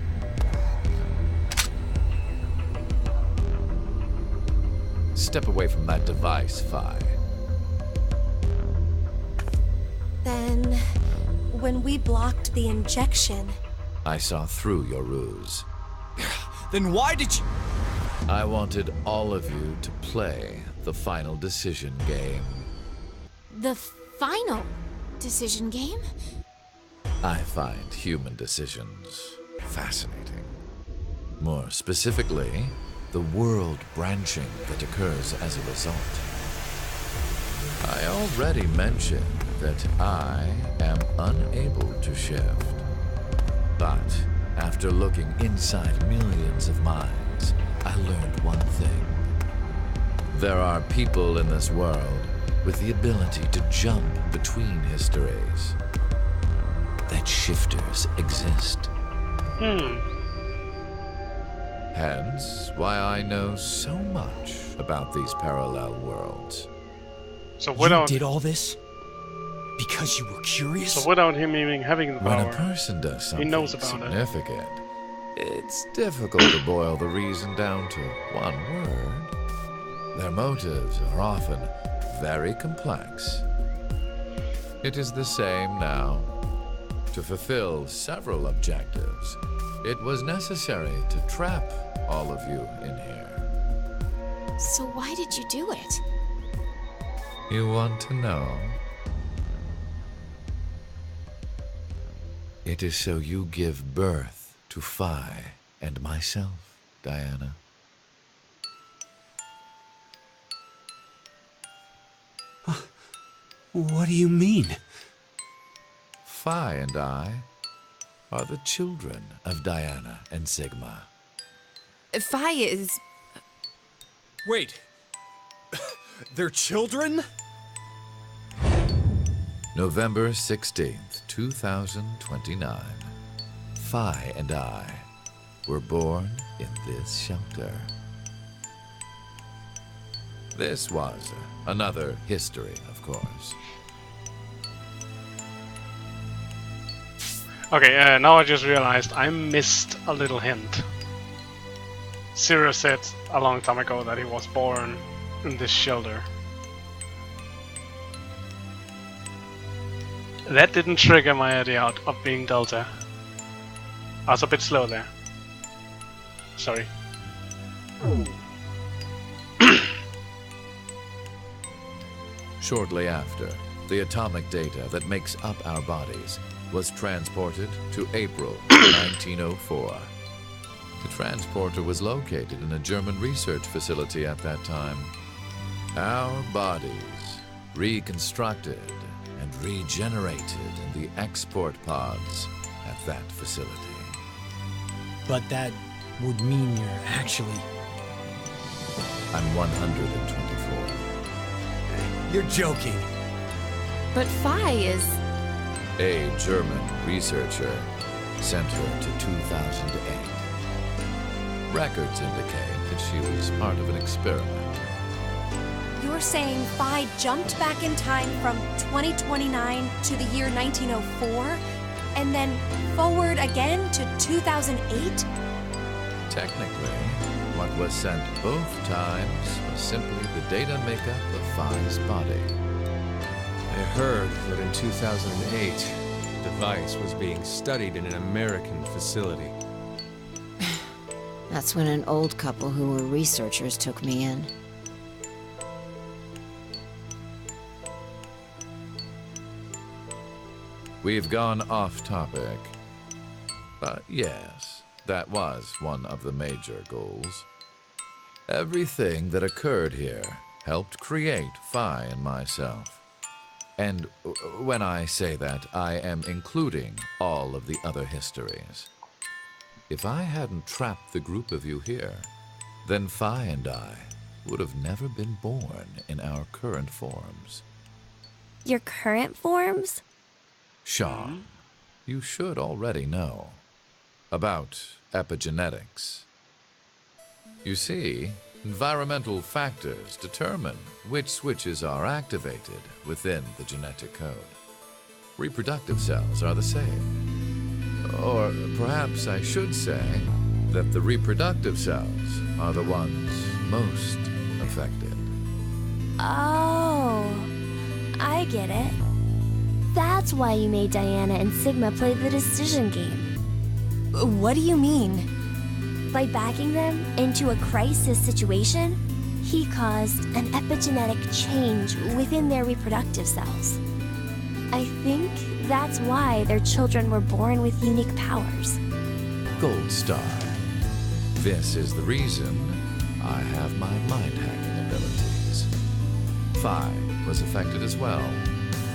Step away from that device, Phi. Then, when we blocked the injection... I saw through your ruse. Then why did you... I wanted all of you to play the final decision game. The final decision game? I find human decisions fascinating. More specifically, the world branching that occurs as a result. I already mentioned that I am unable to shift. But after looking inside millions of minds, I learned one thing. There are people in this world with the ability to jump between histories. That shifters exist. Hence, why I know so much about these parallel worlds. So You without did all this? Because you were curious? so without him even having the When power, a person does something knows about it. significant, it's difficult to boil the reason down to one word. Their motives are often very complex. It is the same now. To fulfill several objectives, it was necessary to trap all of you in here. So why did you do it? You want to know? It is so you give birth to Phi and myself, Diana. What do you mean? Phi and I are the children of Diana and Sigma. Phi is... Wait. They're children? November 16th, 2029. Phi and I were born in this shelter. This was another history, of course. Okay, now I just realized I missed a little hint. Zero said a long time ago that he was born in this shelter. That didn't trigger my idea of being Delta. I was a bit slow there. Sorry. Shortly after, the atomic data that makes up our bodies was transported to April 1904. The transporter was located in a German research facility at that time. Our bodies reconstructed and regenerated in the export pods at that facility. But that would mean you're actually... I'm 124. You're joking. But Phi is... A German researcher sent her to 2008. Records indicate that she was part of an experiment. You're saying Phi jumped back in time from 2029 to the year 1904, and then forward again to 2008? Technically, what was sent both times was simply the data makeup of Phi's body. I heard that in 2008, the device was being studied in an American facility. That's when an old couple who were researchers took me in. We've gone off topic. But yes, that was one of the major goals. Everything that occurred here helped create Phi and myself. And when I say that, I am including all of the other histories. If I hadn't trapped the group of you here, then Phi and I would have never been born in our current forms. Your current forms? Sean, you should already know about epigenetics. You see, environmental factors determine which switches are activated within the genetic code. Reproductive cells are the same. Or perhaps I should say that the reproductive cells are the ones most affected. Oh, I get it. That's why you made Diana and Sigma play the decision game. What do you mean? By backing them into a crisis situation, he caused an epigenetic change within their reproductive cells. I think that's why their children were born with unique powers. Gold Star. This is the reason I have my mind-hacking abilities. Phi was affected as well.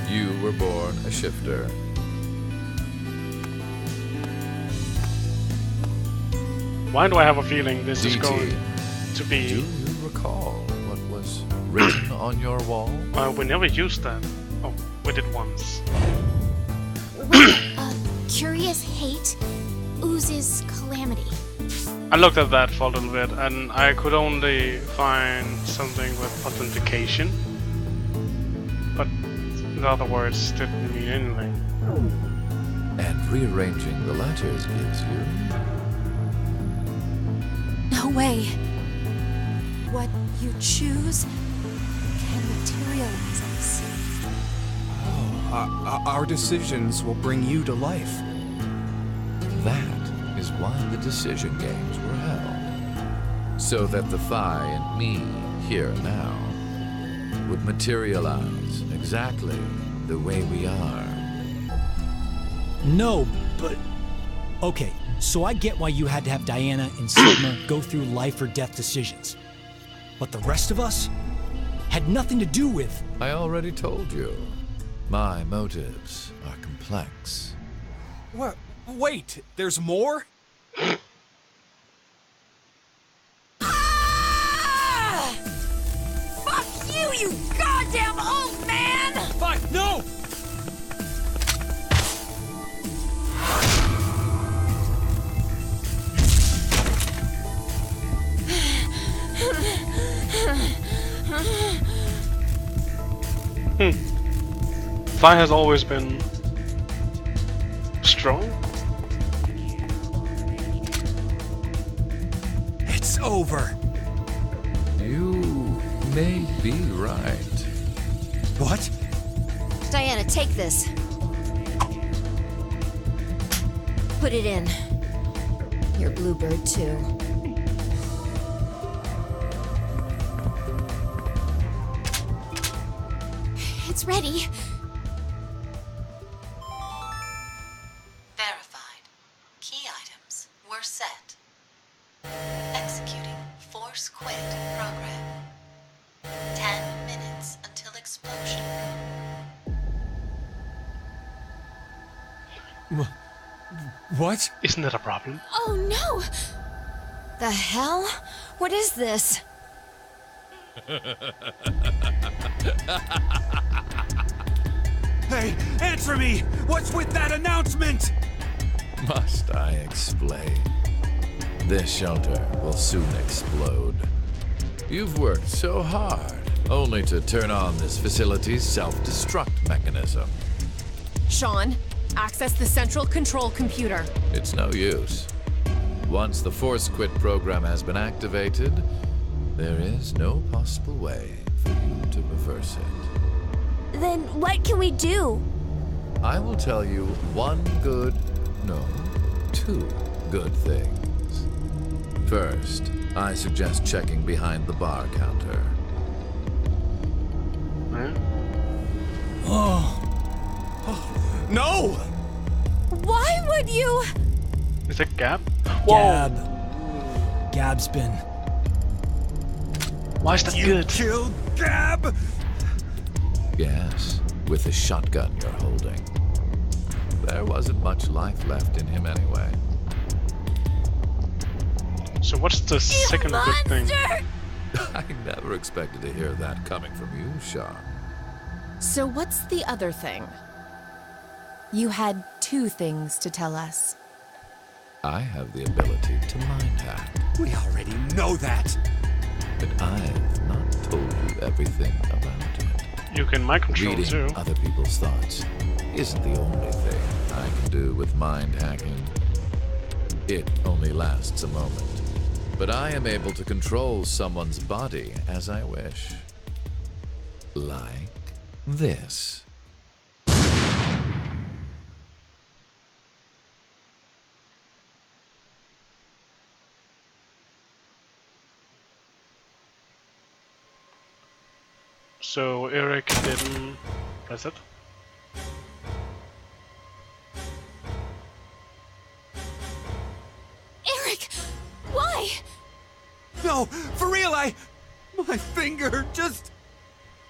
You were born a shifter. Why do I have a feeling this is DT, going to be... Do you recall what was written on your wall? we never used that. Oh, we did once. Curious hate oozes calamity. I looked at that for a little bit, and I could only find something with authentication. But in other words, didn't mean anything. And rearranging the letters gives you... No way. What you choose can materialize realize I was safe. Our decisions will bring you to life. That is why the decision games were held. So that the Phi and me, here now, would materialize exactly the way we are. No, but... Okay, so I get why you had to have Diana and Sigma go through life or death decisions. But the rest of us had nothing to do with... I already told you. My motives are complex. What? Wait, there's more? Fuck you, you goddamn old man! Fuck, no! Phi has always been strong. It's over. You may be right. What? Diana, take this. Put it in. Your bluebird, too. It's ready. Verified. Key items were set. Executing Force Quit program. 10 minutes until explosion. What? Isn't that a problem? Oh no! The hell? What is this? Hey, answer me! What's with that announcement? Must I explain? This shelter will soon explode. You've worked so hard, only to turn on this facility's self-destruct mechanism. Sean, access the central control computer. It's no use. Once the Force Quit program has been activated, there is no possible way for you to reverse it. Then what can we do? I will tell you two good things. First, I suggest checking behind the bar counter. No! Why would you? Is it Gab? Whoa! Gab's been... Why is that good? Killed Gab? Yes, with the shotgun you're holding. There wasn't much life left in him anyway. So what's the second good thing? I never expected to hear that coming from you, Sean. So what's the other thing? You had two things to tell us. I have the ability to mind hack. We already know that. But I've not told you everything about it. You can mind control Reading too. other people's thoughts isn't the only thing I can do with mind hacking. It only lasts a moment. But I am able to control someone's body as I wish. Like this. So Eric didn't press it. Eric! Why? No, for real, my finger just...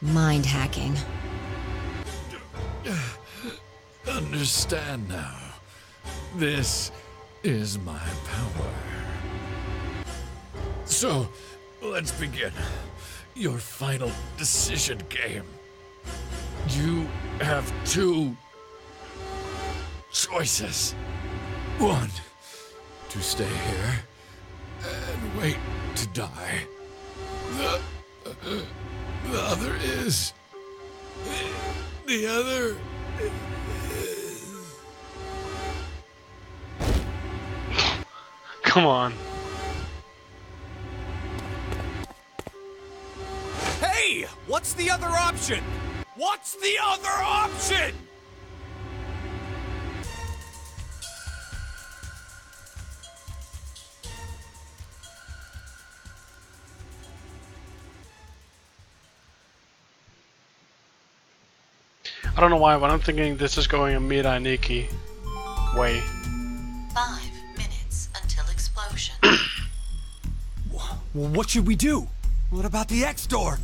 Mind hacking. Understand now. This is my power. So, let's begin. Your final decision game. You have two choices. One, to stay here and wait to die. The other is... The other is... Come on. Hey! What's the other option? What's the other option? I don't know why, but I'm thinking this is going a Mira and Nikki way. 5 minutes until explosion. Well, what should we do? What about the X door?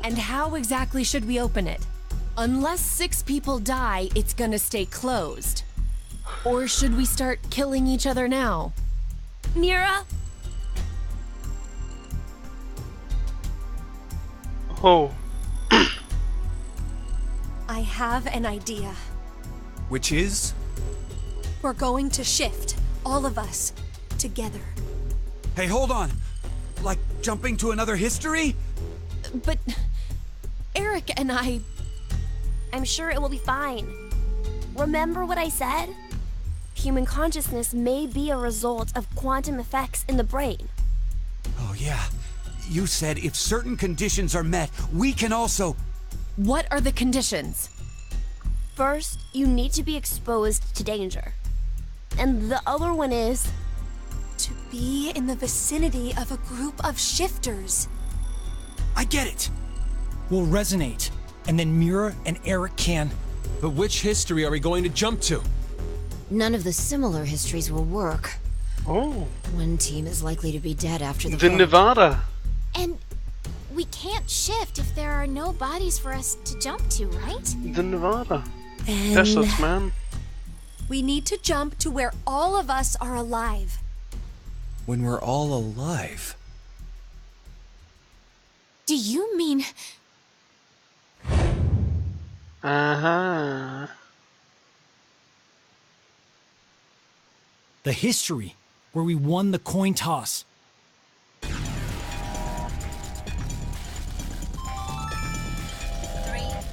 And how exactly should we open it? Unless 6 people die, it's gonna stay closed. Or should we start killing each other now? Mira? Oh. I have an idea. Which is? We're going to shift, all of us, together. Hey, hold on. Like jumping to another history? But Eric and I'm sure it will be fine. Remember what I said? Human consciousness may be a result of quantum effects in the brain. Oh, yeah. You said if certain conditions are met, we can also... What are the conditions? First, you need to be exposed to danger. And the other one is... to be in the vicinity of a group of shifters. I get it. We'll resonate, and then Mira and Eric can... But which history are we going to jump to? None of the similar histories will work. Oh. One team is likely to be dead after the The vote. Nevada. And we can't shift if there are no bodies for us to jump to, right? The Nevada. Then Deserts, man. we need to jump to where all of us are alive. When we're all alive. Do you mean... Uh-huh. The history, where we won the coin toss. 3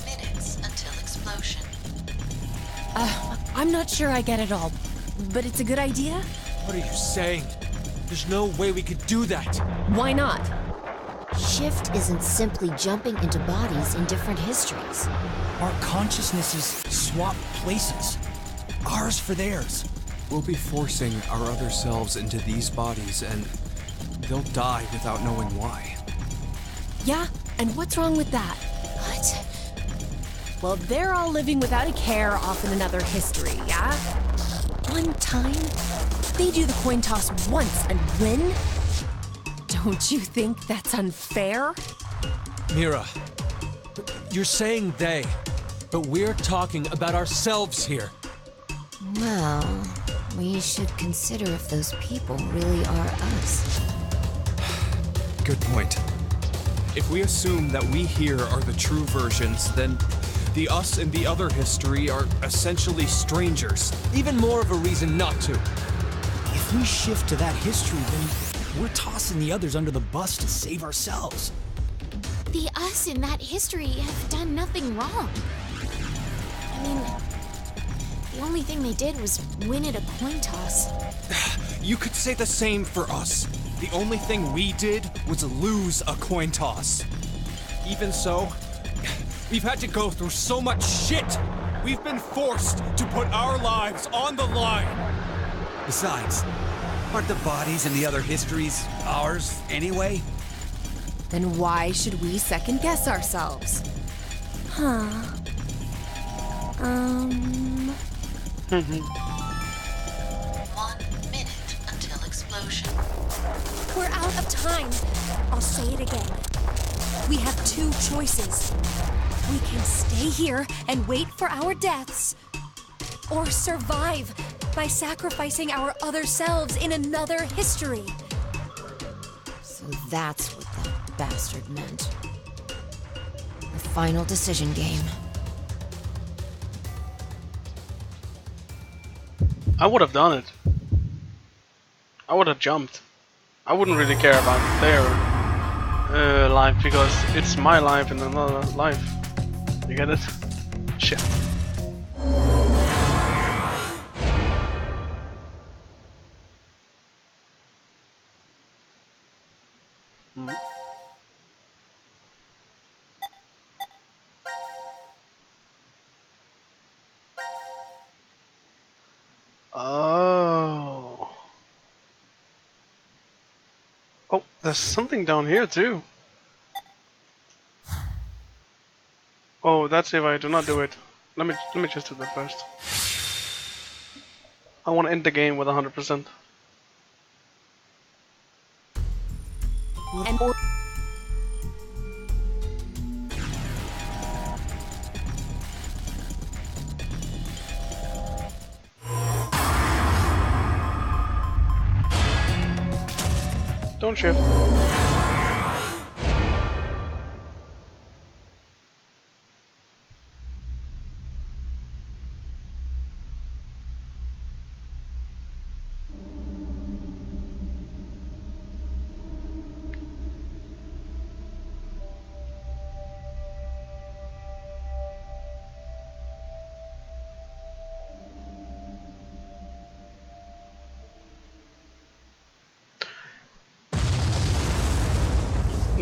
minutes until explosion. I'm not sure I get it all, but it's a good idea. What are you saying? There's no way we could do that. Why not? Shift isn't simply jumping into bodies in different histories. Our consciousnesses swap places. Ours for theirs. We'll be forcing our other selves into these bodies, and they'll die without knowing why. Yeah, and what's wrong with that? What? Well, they're all living without a care off in another history, yeah? One time, they do the coin toss once and win? Don't you think that's unfair? Mira, you're saying they, but we're talking about ourselves here. Well, we should consider if those people really are us. Good point. If we assume that we here are the true versions, then the us in the other history are essentially strangers. Even more of a reason not to. If we shift to that history, then we're tossing the others under the bus to save ourselves. The us in that history have done nothing wrong. I mean, the only thing they did was win at a coin toss. You could say the same for us. The only thing we did was lose a coin toss. Even so, we've had to go through so much shit. We've been forced to put our lives on the line. Besides, aren't the bodies in the other histories ours anyway? Then why should we second guess ourselves? Huh. 1 minute until explosion. We're out of time. I'll say it again. We have 2 choices. We can stay here and wait for our deaths, or survive by sacrificing our other selves in another history. So that's what that bastard meant. The final decision game. I would have done it. I would have jumped. I wouldn't really care about their life because it's my life in another life. You get it? Shit. Oh, there's something down here too. Oh, that's if I do not do it. Let me just do that first. I want to end the game with 100%. And Don't shift.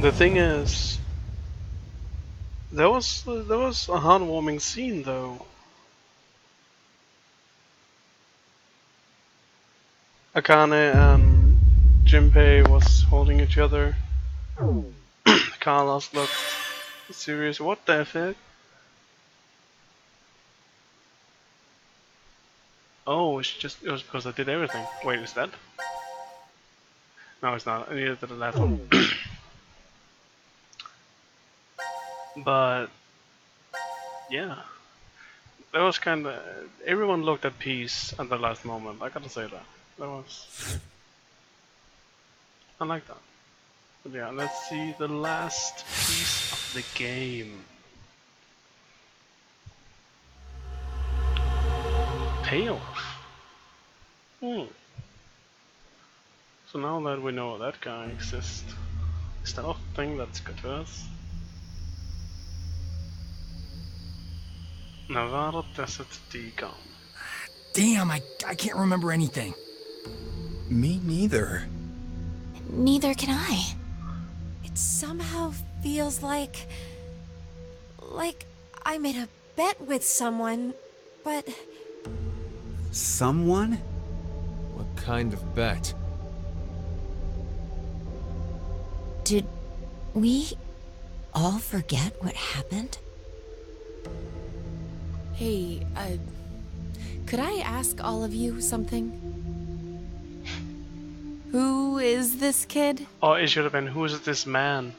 The thing is, there was a heartwarming scene though. Akane and Jinpei was holding each other. Carlos looked serious. What the heck? Oh, it was because I did everything. Wait, is that? No, it's not. I needed the last one. But yeah, that was kind of everyone looked at peace at the last moment. I gotta say that. I like that. But yeah, let's see the last piece of the game. Payoff. So now that we know that guy exists, is that a thing that's good to us? Nevada Desert Decon. Damn, I can't remember anything. Me neither. Neither can I. it somehow feels like I made a bet with someone, but Someone? What kind of bet? Did we all forget what happened? Hey, could I ask all of you something? Who is this kid? Or it should have been, who's this man?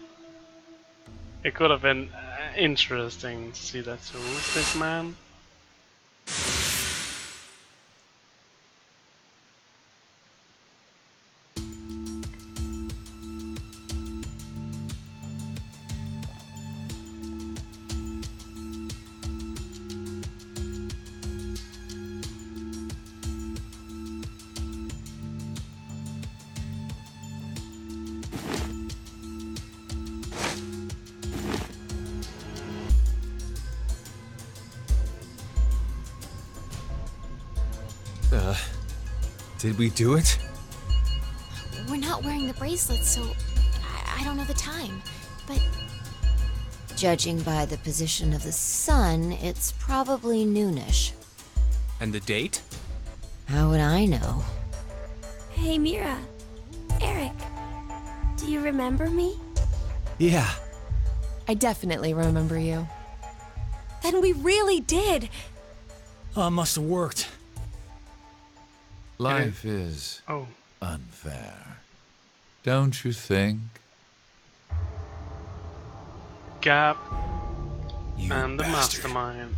It could have been interesting to see that. So who's this man? Did we do it? We're not wearing the bracelets, so I don't know the time. But Judging by the position of the sun, it's probably noonish. And the date? How would I know? hey Mira, Eric, do you remember me? Yeah. I definitely remember you. Then we really did. Must have worked. Life is Oh. unfair. Don't you think? Gap You and the bastard. mastermind.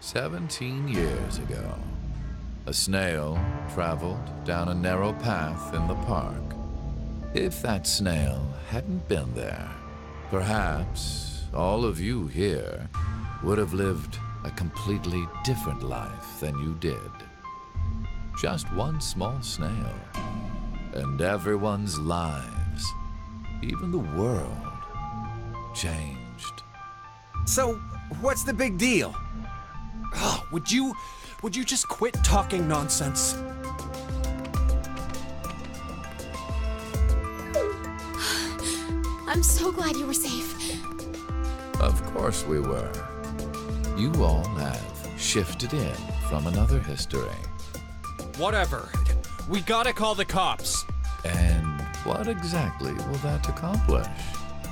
17 years ago, a snail traveled down a narrow path in the park. If that snail hadn't been there, perhaps all of you here would have lived a completely different life than you did. Just one small snail, and everyone's lives, even the world, changed. So, what's the big deal? Ugh, would you just quit talking nonsense? I'm so glad you were safe. Of course we were. You all have shifted in from another history. Whatever. We gotta call the cops. And what exactly will that accomplish?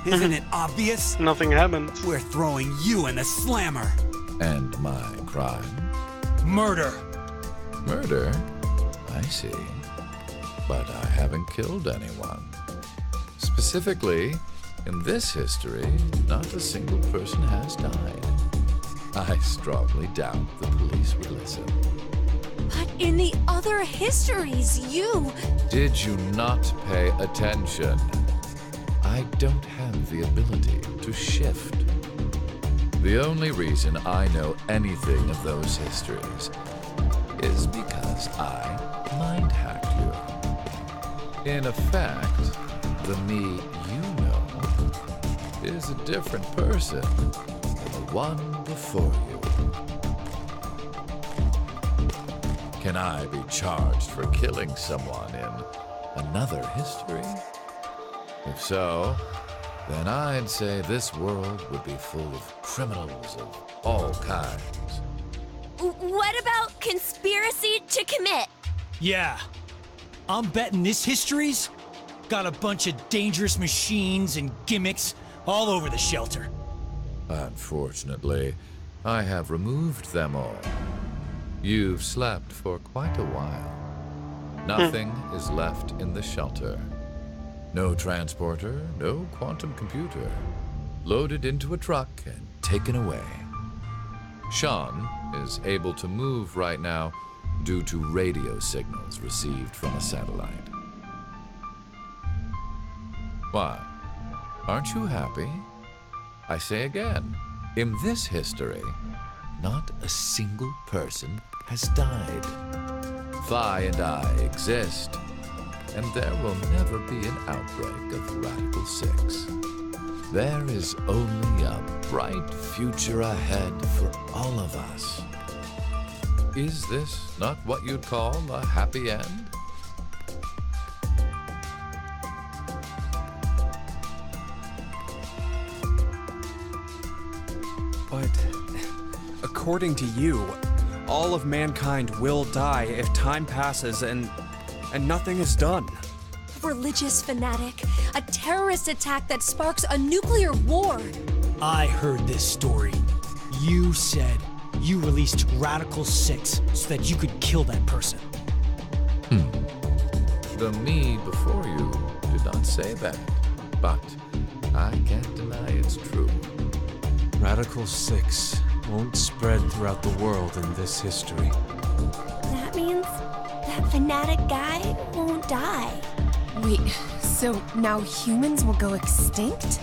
Isn't it obvious? Nothing happened. We're throwing you in the slammer. And my crime? Murder. Murder? I see. But I haven't killed anyone. Specifically, in this history, not a single person has died. I strongly doubt the police would listen. But in the other histories, you... Did you not pay attention? I don't have the ability to shift. The only reason I know anything of those histories is because I mind hacked you. In effect, the me you know is a different person than the one before you. Can I be charged for killing someone in another history? If so, then I'd say this world would be full of criminals of all kinds. What about conspiracy to commit? Yeah. I'm betting this history's got a bunch of dangerous machines and gimmicks all over the shelter. Unfortunately, I have removed them all. You've slept for quite a while. Nothing is left in the shelter. No transporter, no quantum computer. Loaded into a truck and taken away. Sean is able to move right now due to radio signals received from a satellite. Why? Aren't you happy? I say again, in this history, not a single person has died. Vi and I exist, and there will never be an outbreak of Radical 6. There is only a bright future ahead for all of us. Is this not what you'd call a happy end? But according to you, all of mankind will die if time passes and nothing is done. Religious fanatic, a terrorist attack that sparks a nuclear war. I heard this story. You said you released Radical 6 so that you could kill that person. The me before you did not say that, but I can't deny it's true. Radical 6 won't spread throughout the world in this history. That means that fanatic guy won't die. Wait, so now humans will go extinct?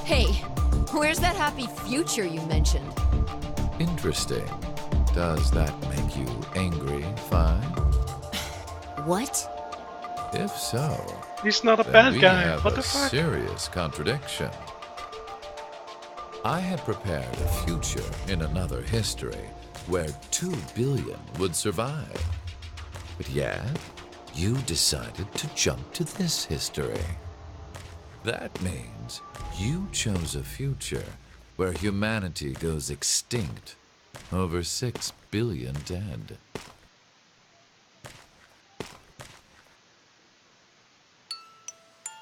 Hey, where's that happy future you mentioned? Interesting. Does that make you angry, Vi? What? If so, He's not a then bad we guy. have What a the fuck? serious contradiction. I had prepared a future in another history where 2 billion would survive. But yet, you decided to jump to this history. That means you chose a future where humanity goes extinct, over 6 billion dead.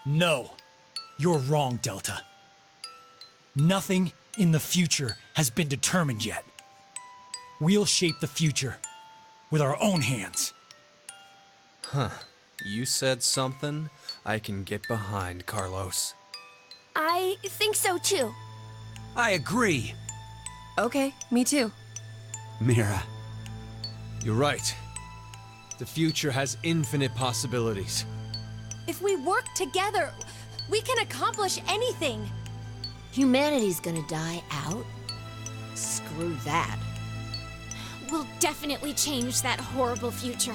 No, you're wrong, Delta. Nothing in the future has been determined yet. We'll shape the future with our own hands. Huh. You said something I can get behind, Carlos. I think so too. I agree. Okay, me too. Mira. You're right. The future has infinite possibilities. If we work together, we can accomplish anything. Humanity's gonna die out? Screw that. We'll definitely change that horrible future.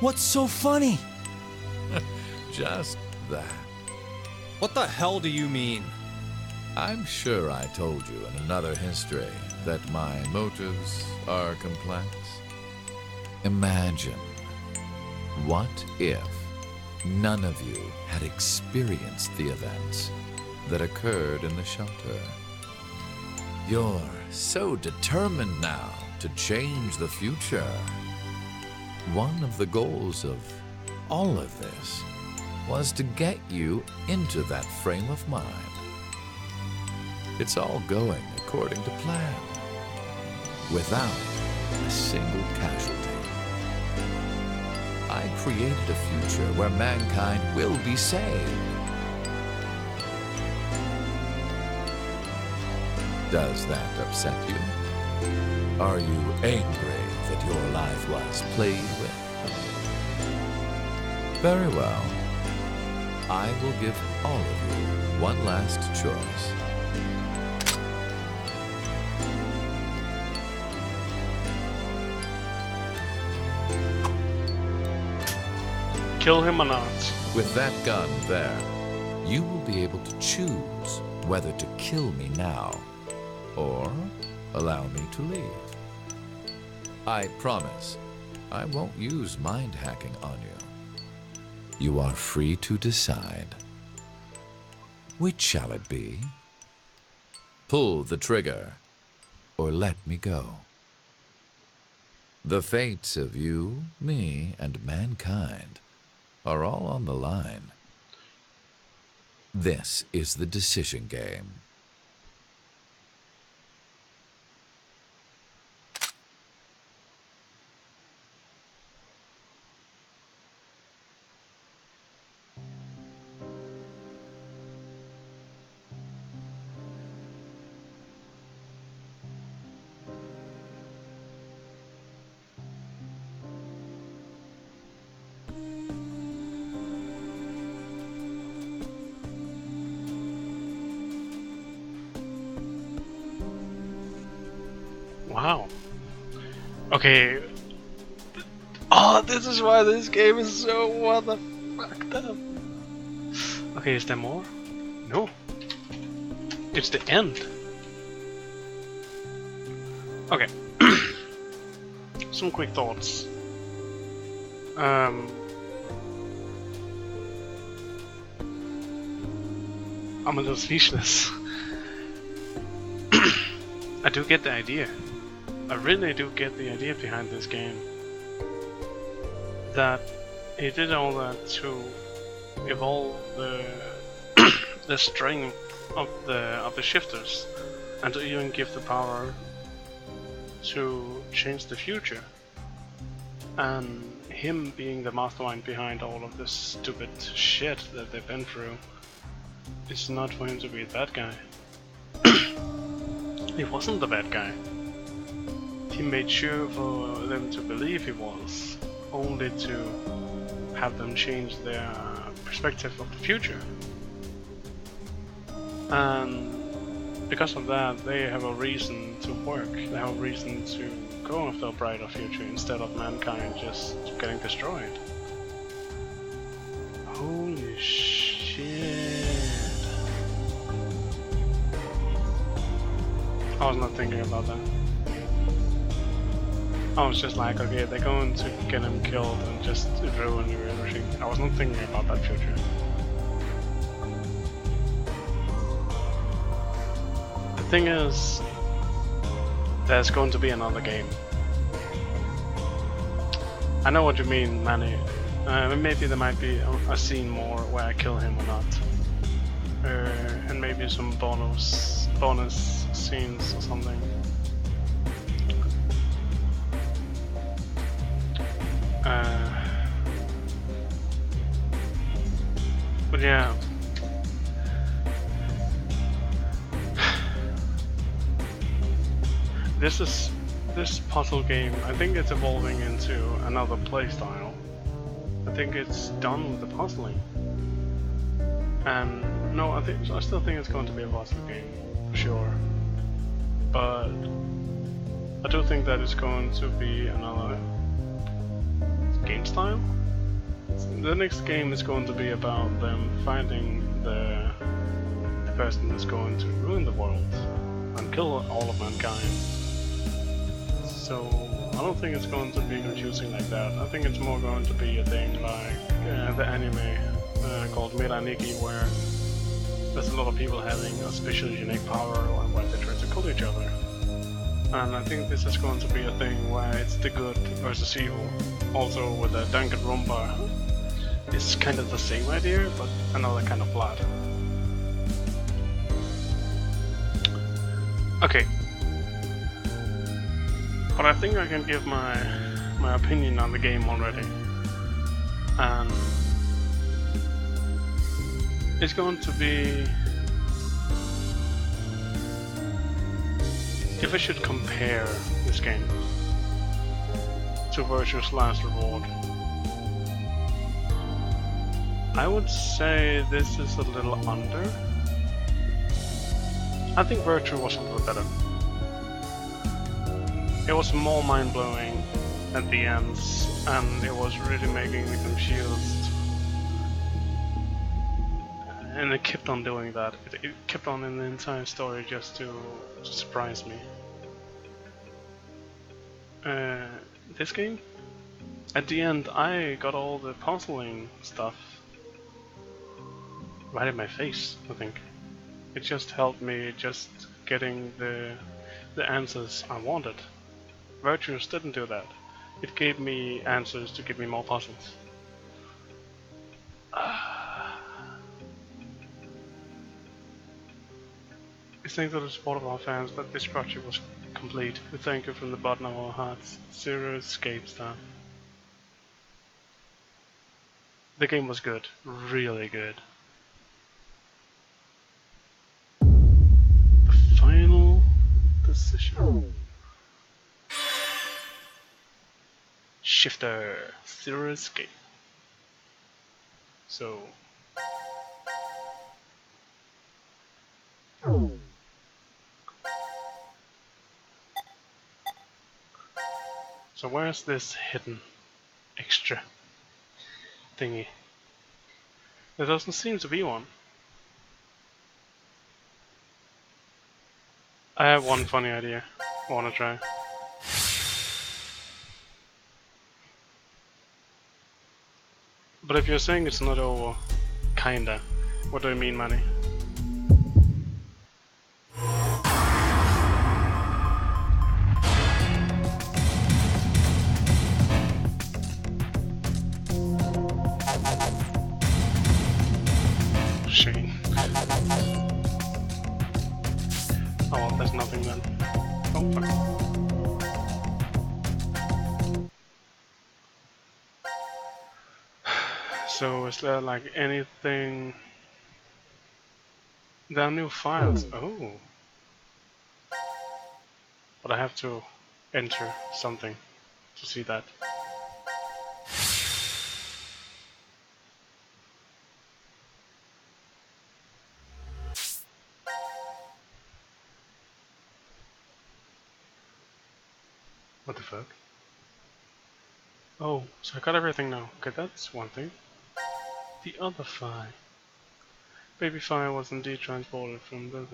What's so funny? Just that. What the hell do you mean? I'm sure I told you in another history that my motives are complex. Imagine, what if none of you had experienced the events that occurred in the shelter? Your so determined now to change the future. One of the goals of all of this was to get you into that frame of mind. It's all going according to plan, without a single casualty. I created a future where mankind will be saved. Does that upset you? Are you angry that your life was played with? Very well. I will give all of you one last choice. Kill him or not? With that gun there, you will be able to choose whether to kill me now or allow me to leave. I promise I won't use mind hacking on you. You are free to decide. Which shall it be? Pull the trigger or let me go. The fates of you, me, and mankind are all on the line. This is the decision game. Wow. Okay. Oh, this is why this game is so what the fucked up. Okay, is there more? No. It's the end. Okay. Some quick thoughts. I'm a little speechless. I do get the idea. I really do get the idea behind this game. That he did all that to evolve the the strength of the shifters, and to even give the power to change the future. And him being the mastermind behind all of this stupid shit that they've been through, it's not for him to be a bad guy. He wasn't the bad guy. He made sure for them to believe he was, only to have them change their perspective of the future. And because of that, they have a reason to work. They have a reason to go after a brighter future instead of mankind just getting destroyed. Holy shit. I was not thinking about that. I was just like, okay, they're going to get him killed and just ruin everything. I was not thinking about that future. The thing is, there's going to be another game. I know what you mean, Manny. Maybe there might be a scene more where I kill him or not. And maybe some bonus scenes or something. But yeah. This puzzle game, I think it's evolving into another playstyle. I think it's done with the puzzling. And no, I still think it's going to be a puzzle game, for sure. But I do think that it's going to be another game style. The next game is going to be about them finding the person that's going to ruin the world and kill all of mankind. So I don't think it's going to be confusing like that. I think it's more going to be a thing like the anime called MisaEquel, where there's a lot of people having a special unique power and where they try to kill each other. And I think this is going to be a thing where it's the good versus evil. Also with the Danganronpa, it's kind of the same idea, but another kind of plot. Okay. But I think I can give my opinion on the game already. And it's going to be... If I should compare this game to Virtue's Last Reward, I would say this is a little under. I think Virtue was a little better. It was more mind-blowing at the ends, and it was really making me confused. And it kept on doing that. It kept on in the entire story just to surprise me. This game? At the end, I got all the puzzling stuff right in my face, I think. It just helped me just getting the answers I wanted. Virtuous didn't do that. It gave me answers to give me more puzzles. We thank to the support of our fans that this project was complete. We thank you from the bottom of our hearts. Zero Escape Star. The game was good. Really good. The final decision. Shifter. Zero Escape. So... So where's this hidden extra thingy? There doesn't seem to be one. I have one funny idea I wanna try. But if you're saying it's not over, kinda, what do you mean, Manny? Shame. Oh well, there's nothing then. Oh fuck. So is there like anything... There are new files. Oh. But I have to enter something to see that. What the fuck? Oh, so I got everything now. Okay, that's one thing. The other file. Baby file was indeed transported from the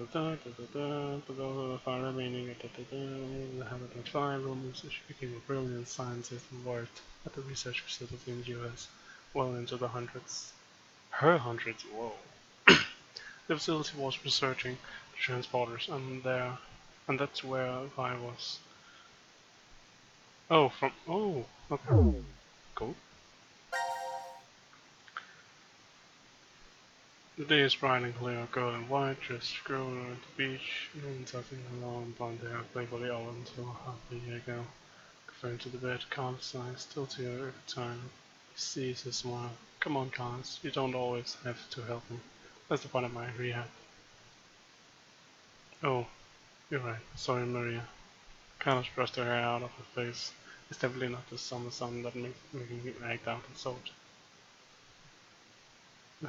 file remaining at the Habitat 5 room. She became a brilliant scientist and worked at the research facility in the US, well into the hundreds. Her hundreds, whoa. The facility was researching the transporters, and that's where I was. Oh, okay. Cool. The day is bright and clear, girl in white, just scrolling at the beach, and tucking her long blonde hair playfully all until half a year ago. Referring to the bed, Carlos eyes still tear every time he sees her smile. Come on, Carlos, you don't always have to help me. That's the point of my rehab. Oh, you're right. Sorry, Maria. Carlos brushed her hair out of her face. It's definitely not the summer sun that makes me act out and salt.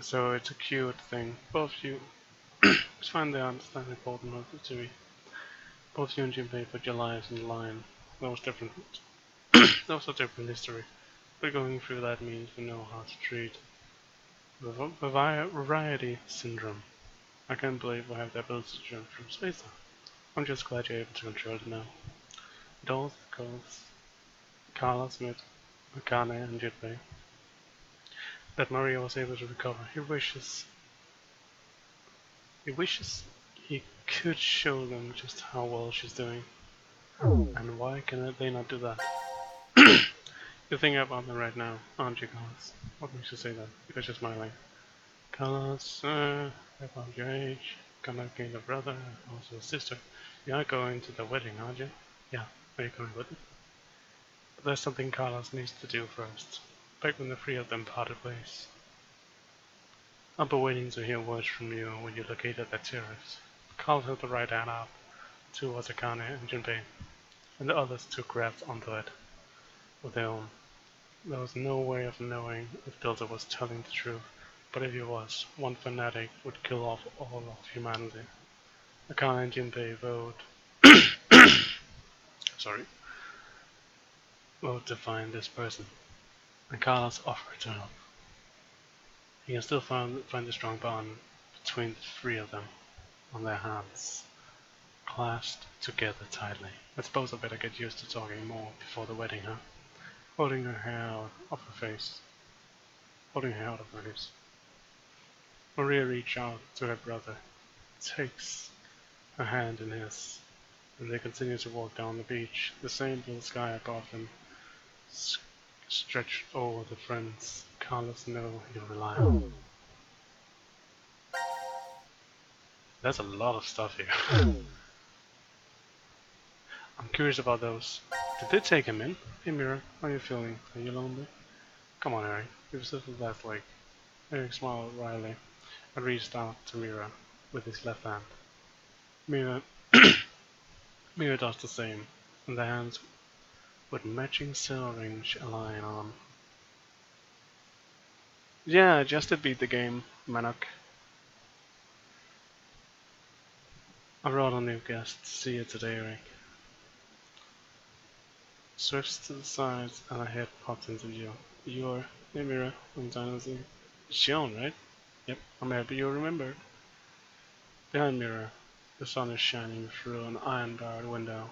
So it's a cute thing. Both you it's fine they understand the importance of it to me. Both you and Junpei put your lives on the line. That was different. That was a different history. But going through that means we know how to treat the variety syndrome. I can't believe we have the ability to jump from space now. I'm just glad you're able to control it now. It all goes Carlos met Akane and Junpei. That Maria was able to recover. He wishes he could show them just how well she's doing. And why can they not do that? You're thinking about me right now, aren't you, Carlos? What makes you say that? Because you're smiling. Carlos, about your age, gonna gain a brother, also a sister. You are going to the wedding, aren't you? Yeah, are you coming with me? But there's something Carlos needs to do first. Back when the three of them parted ways. I'll be waiting to hear words from you when you located that terrace. Carl held the right hand out towards Akane and Junpei, and the others took grabs onto it with their own. There was no way of knowing if Delta was telling the truth, but if he was, one fanatic would kill off all of humanity. Akane and Junpei vote to find this person, and Carlos offered to help. He can still find a strong bond between the three of them on their hands, clasped together tightly. I suppose I better get used to talking more before the wedding, huh? Holding her hair out of her face. Holding her out of her lips. Maria reached out to her brother, takes her hand in his, and they continue to walk down the beach. The same blue sky above them stretched over the friends Carlos know he'll rely on. That's a lot of stuff here. I'm curious about those. Did they take him in? Hey Mira, how are you feeling? Are you lonely? Come on, Eric. Give yourself a left leg. Eric smiled wryly and reached out to Mira with his left hand. Mira, Mira does the same, and their hands with matching silver rings align on. Yeah, just to beat the game, Manok. I brought a new guest to see you today, Eric. Swifts to the sides and her head popped into view. You're hey Mira, I'm Dynasty. It's Sean, right? Yep, I'm happy you remembered. Behind Mira, the sun is shining through an iron-barred window.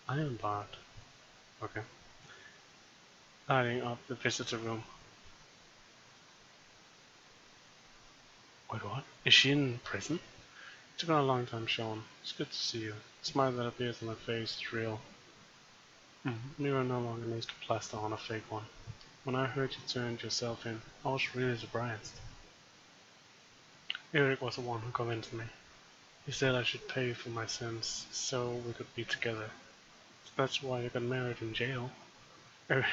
Iron-barred? Okay. Lighting up the visitor room. Wait, what? Is she in prison? It's been a long time, Sean. It's good to see you. The smile that appears on her face is real. Mira no longer needs to plaster on a fake one. When I heard you turned yourself in, I was really surprised. Eric was the one who convinced me. He said I should pay for my sins so we could be together. That's why I got married in jail. Eric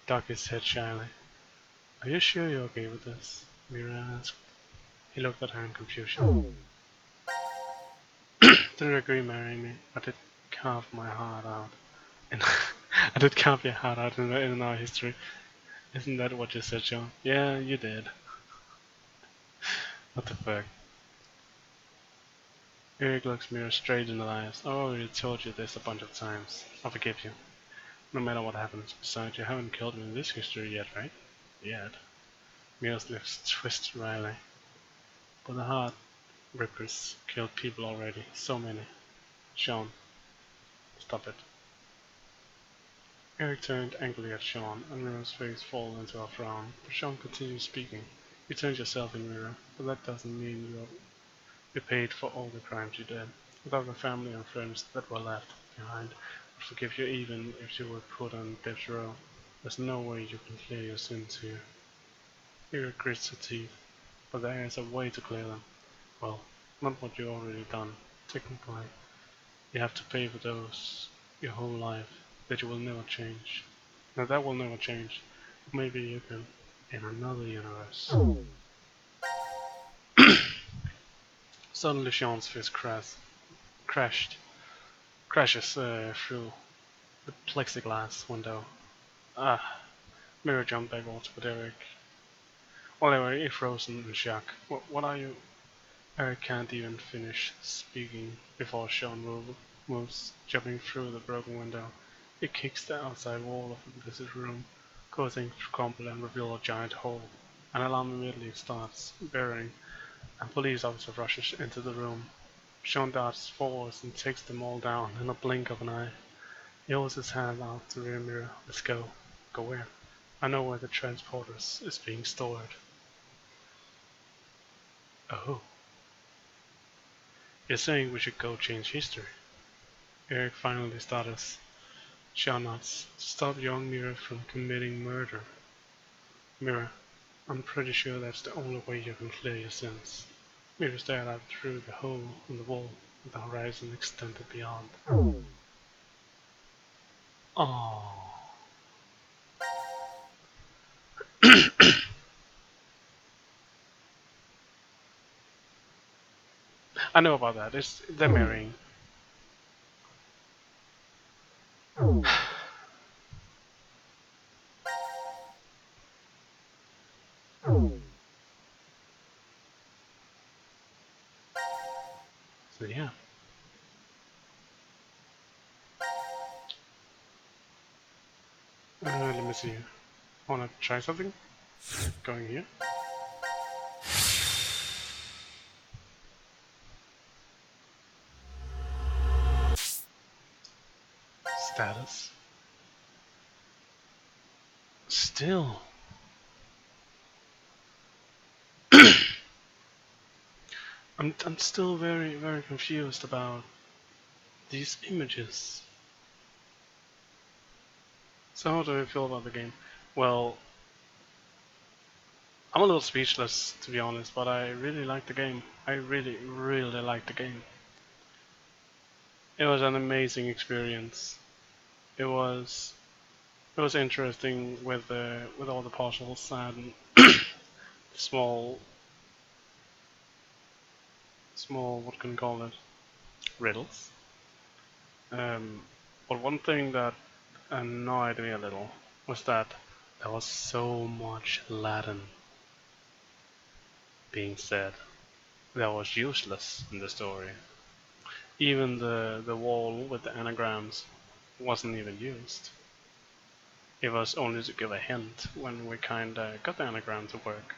ducked his head shyly. Are you sure you're okay with this? Mira asked. He looked at her in confusion. Didn't agree marrying me. I did carve my heart out. I did carve your heart out in our history. Isn't that what you said, John? Yeah, you did. What the fuck? Eric looks Mira straight in the eyes. I already told you this a bunch of times. I forgive you. No matter what happens. Besides, you haven't killed me in this history yet, right? Yet. Mira's lips twist wryly. But the heart rippers killed people already. So many. Sean. Stop it. Eric turned angrily at Sean, and Mira's face fell into a frown, but Sean continued speaking. You turned yourself in, Mira, but that doesn't mean you're paid for all the crimes you did. Without the family and friends that were left behind, I'd forgive you even if you were put on death row. There's no way you can clear your sins here. Eric grits her teeth, but there is a way to clear them. Well, not what you've already done. Technically, you have to pay for those your whole life. That you will never change. Now that will never change. Maybe you can in another universe. Suddenly Sean's fist crashes through the plexiglass window. Mira jumped backwards, but Eric... Well, he frozen in shock. What are you... Eric can't even finish speaking before Sean moves, jumping through the broken window. It kicks the outside wall of the visitor room, causing to crumple and reveal a giant hole. An alarm immediately starts bearing, and police officer rushes into the room. Sean darts forwards and takes them all down in a blink of an eye. He holds his hand out to rear Mira. Let's go. Go where? I know where the transporter is being stored. Oh. You're saying we should go change history? Eric finally stutters. Shall stop young Mira from committing murder. Mira, I'm pretty sure that's the only way you can clear your sins. Mira stared out through the hole in the wall, and the horizon extended beyond. Oh. I know about that. They're marrying. So yeah. Let me see. Wanna try something? Going here. Status. Still. I'm still very confused about these images. So how do I feel about the game? Well, I'm a little speechless to be honest, but I really like the game. I really like the game. It was an amazing experience. It was interesting with all the puzzles and small what can you call it, riddles. But one thing that annoyed me a little was that there was so much Latin being said that was useless in the story. Even the wall with the anagrams wasn't even used. It was only to give a hint when we kinda got the anagram to work.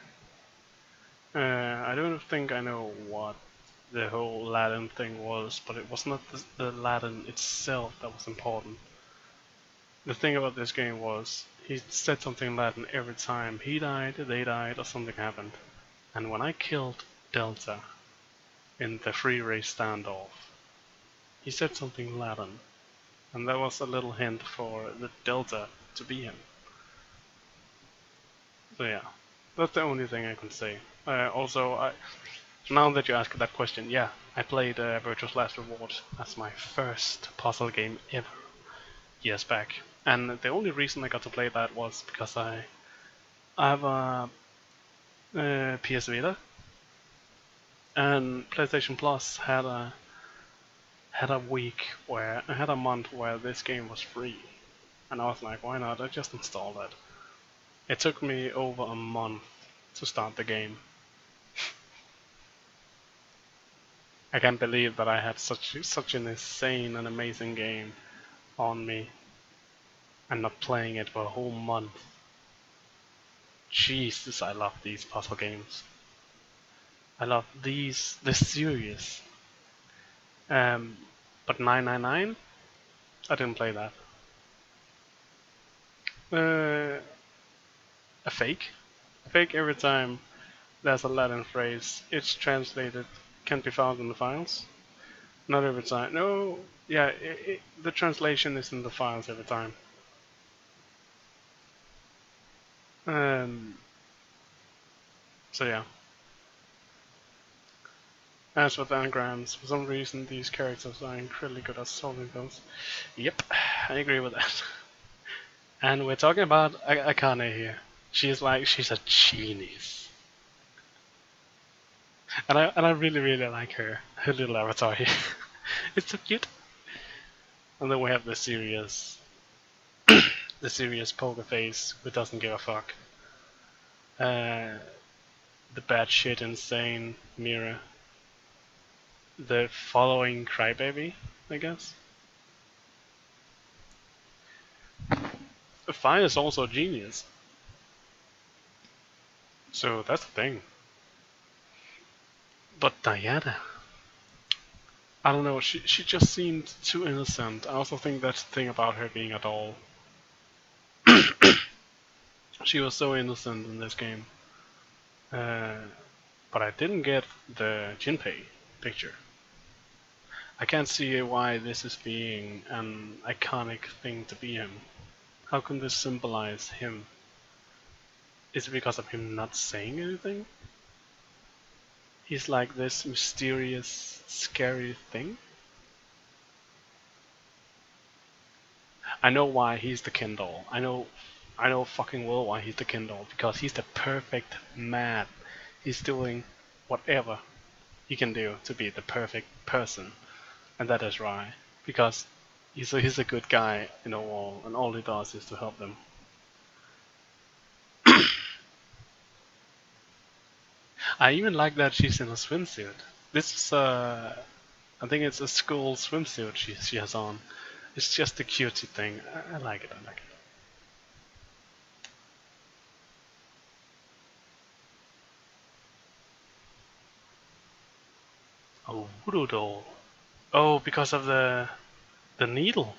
I don't think I know what the whole Latin thing was, but it was not the Latin itself that was important. The thing about this game was he said something in Latin every time he died, they died, or something happened. And when I killed Delta in the free race standoff, he said something in Latin, and that was a little hint for the Delta to be him. So yeah, that's the only thing I can say. Now that you ask that question, yeah, I played Virtuous Last Reward as my first puzzle game ever, years back. And the only reason I got to play that was because I have a PS Vita, and PlayStation Plus had a month where this game was free, and I was like, why not? I just installed it. It took me over a month to start the game. I can't believe that I had such an insane and amazing game on me and not playing it for a whole month. Jesus, I love these puzzle games. I love this series. But 999, I didn't play that. A fake every time there's a Latin phrase. It's translated, can't be found in the files. Not every time. No, yeah, the translation is in the files every time. So yeah. As for the anagrams, for some reason these characters are incredibly good at solving those. Yep, I agree with that. And we're talking about Akane here. She's a genius. And I really like her little avatar here. It's so cute. And then we have the serious poker face who doesn't give a fuck. The batshit insane Mira. The following crybaby, I guess. Fire is also a genius. So that's the thing. But Diana, I don't know, she just seemed too innocent. I also think that's the thing about her being a doll. She was so innocent in this game. But I didn't get the Jinpei picture. I can't see why this is being an iconic thing to be him. How can this symbolize him? Is it because of him not saying anything? He's like this mysterious, scary thing? I know why he's the Ken doll. I know fucking well why he's the Ken doll. Because he's the perfect man. He's doing whatever he can do to be the perfect person. And that is why. Because he's a good guy, you know, and all he does is to help them. I even like that she's in a swimsuit. This is I think it's a school swimsuit she has on. It's just a cutesy thing. I like it. I like it. Oh, voodoo doll. Oh, because of the needle.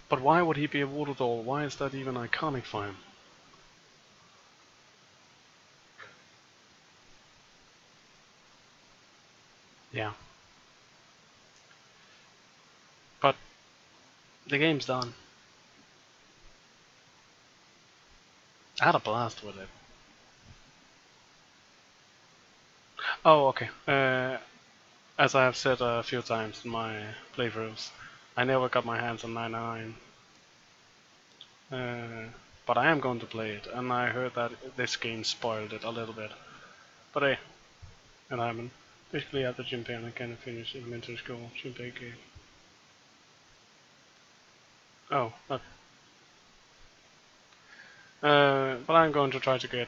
But why would he be a voodoo doll? Why is that even iconic for him? Yeah. But the game's done. I had a blast with it. Oh, okay. As I have said a few times in my playthroughs, I never got my hands on 99. But I am going to play it, and I heard that this game spoiled it a little bit. But hey, and I'm basically at the Junpei and I kind of finished elementary school Junpei game. Oh, okay. But I'm going to try to get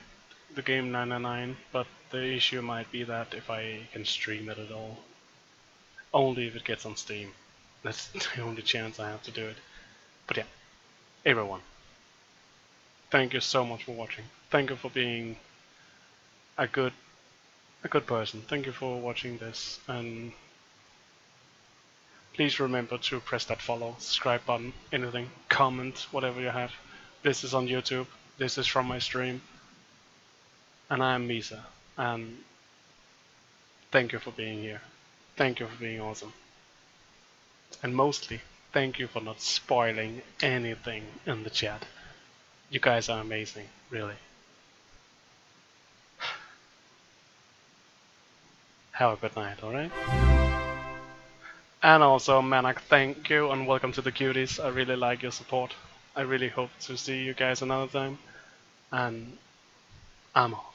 the game 999, but the issue might be that if I can stream it at all. Only if it gets on Steam. That's the only chance I have to do it. But yeah, everyone, thank you so much for watching. Thank you for being a good person. Thank you for watching this, and please remember to press that follow, subscribe button, anything, comment, whatever you have. This is on YouTube. This is from my stream. And I am Misa, and thank you for being here. Thank you for being awesome. And mostly, thank you for not spoiling anything in the chat. You guys are amazing, really. Have a good night, alright? And also, Manak, thank you and welcome to the cuties. I really like your support. I really hope to see you guys another time. And I'm off.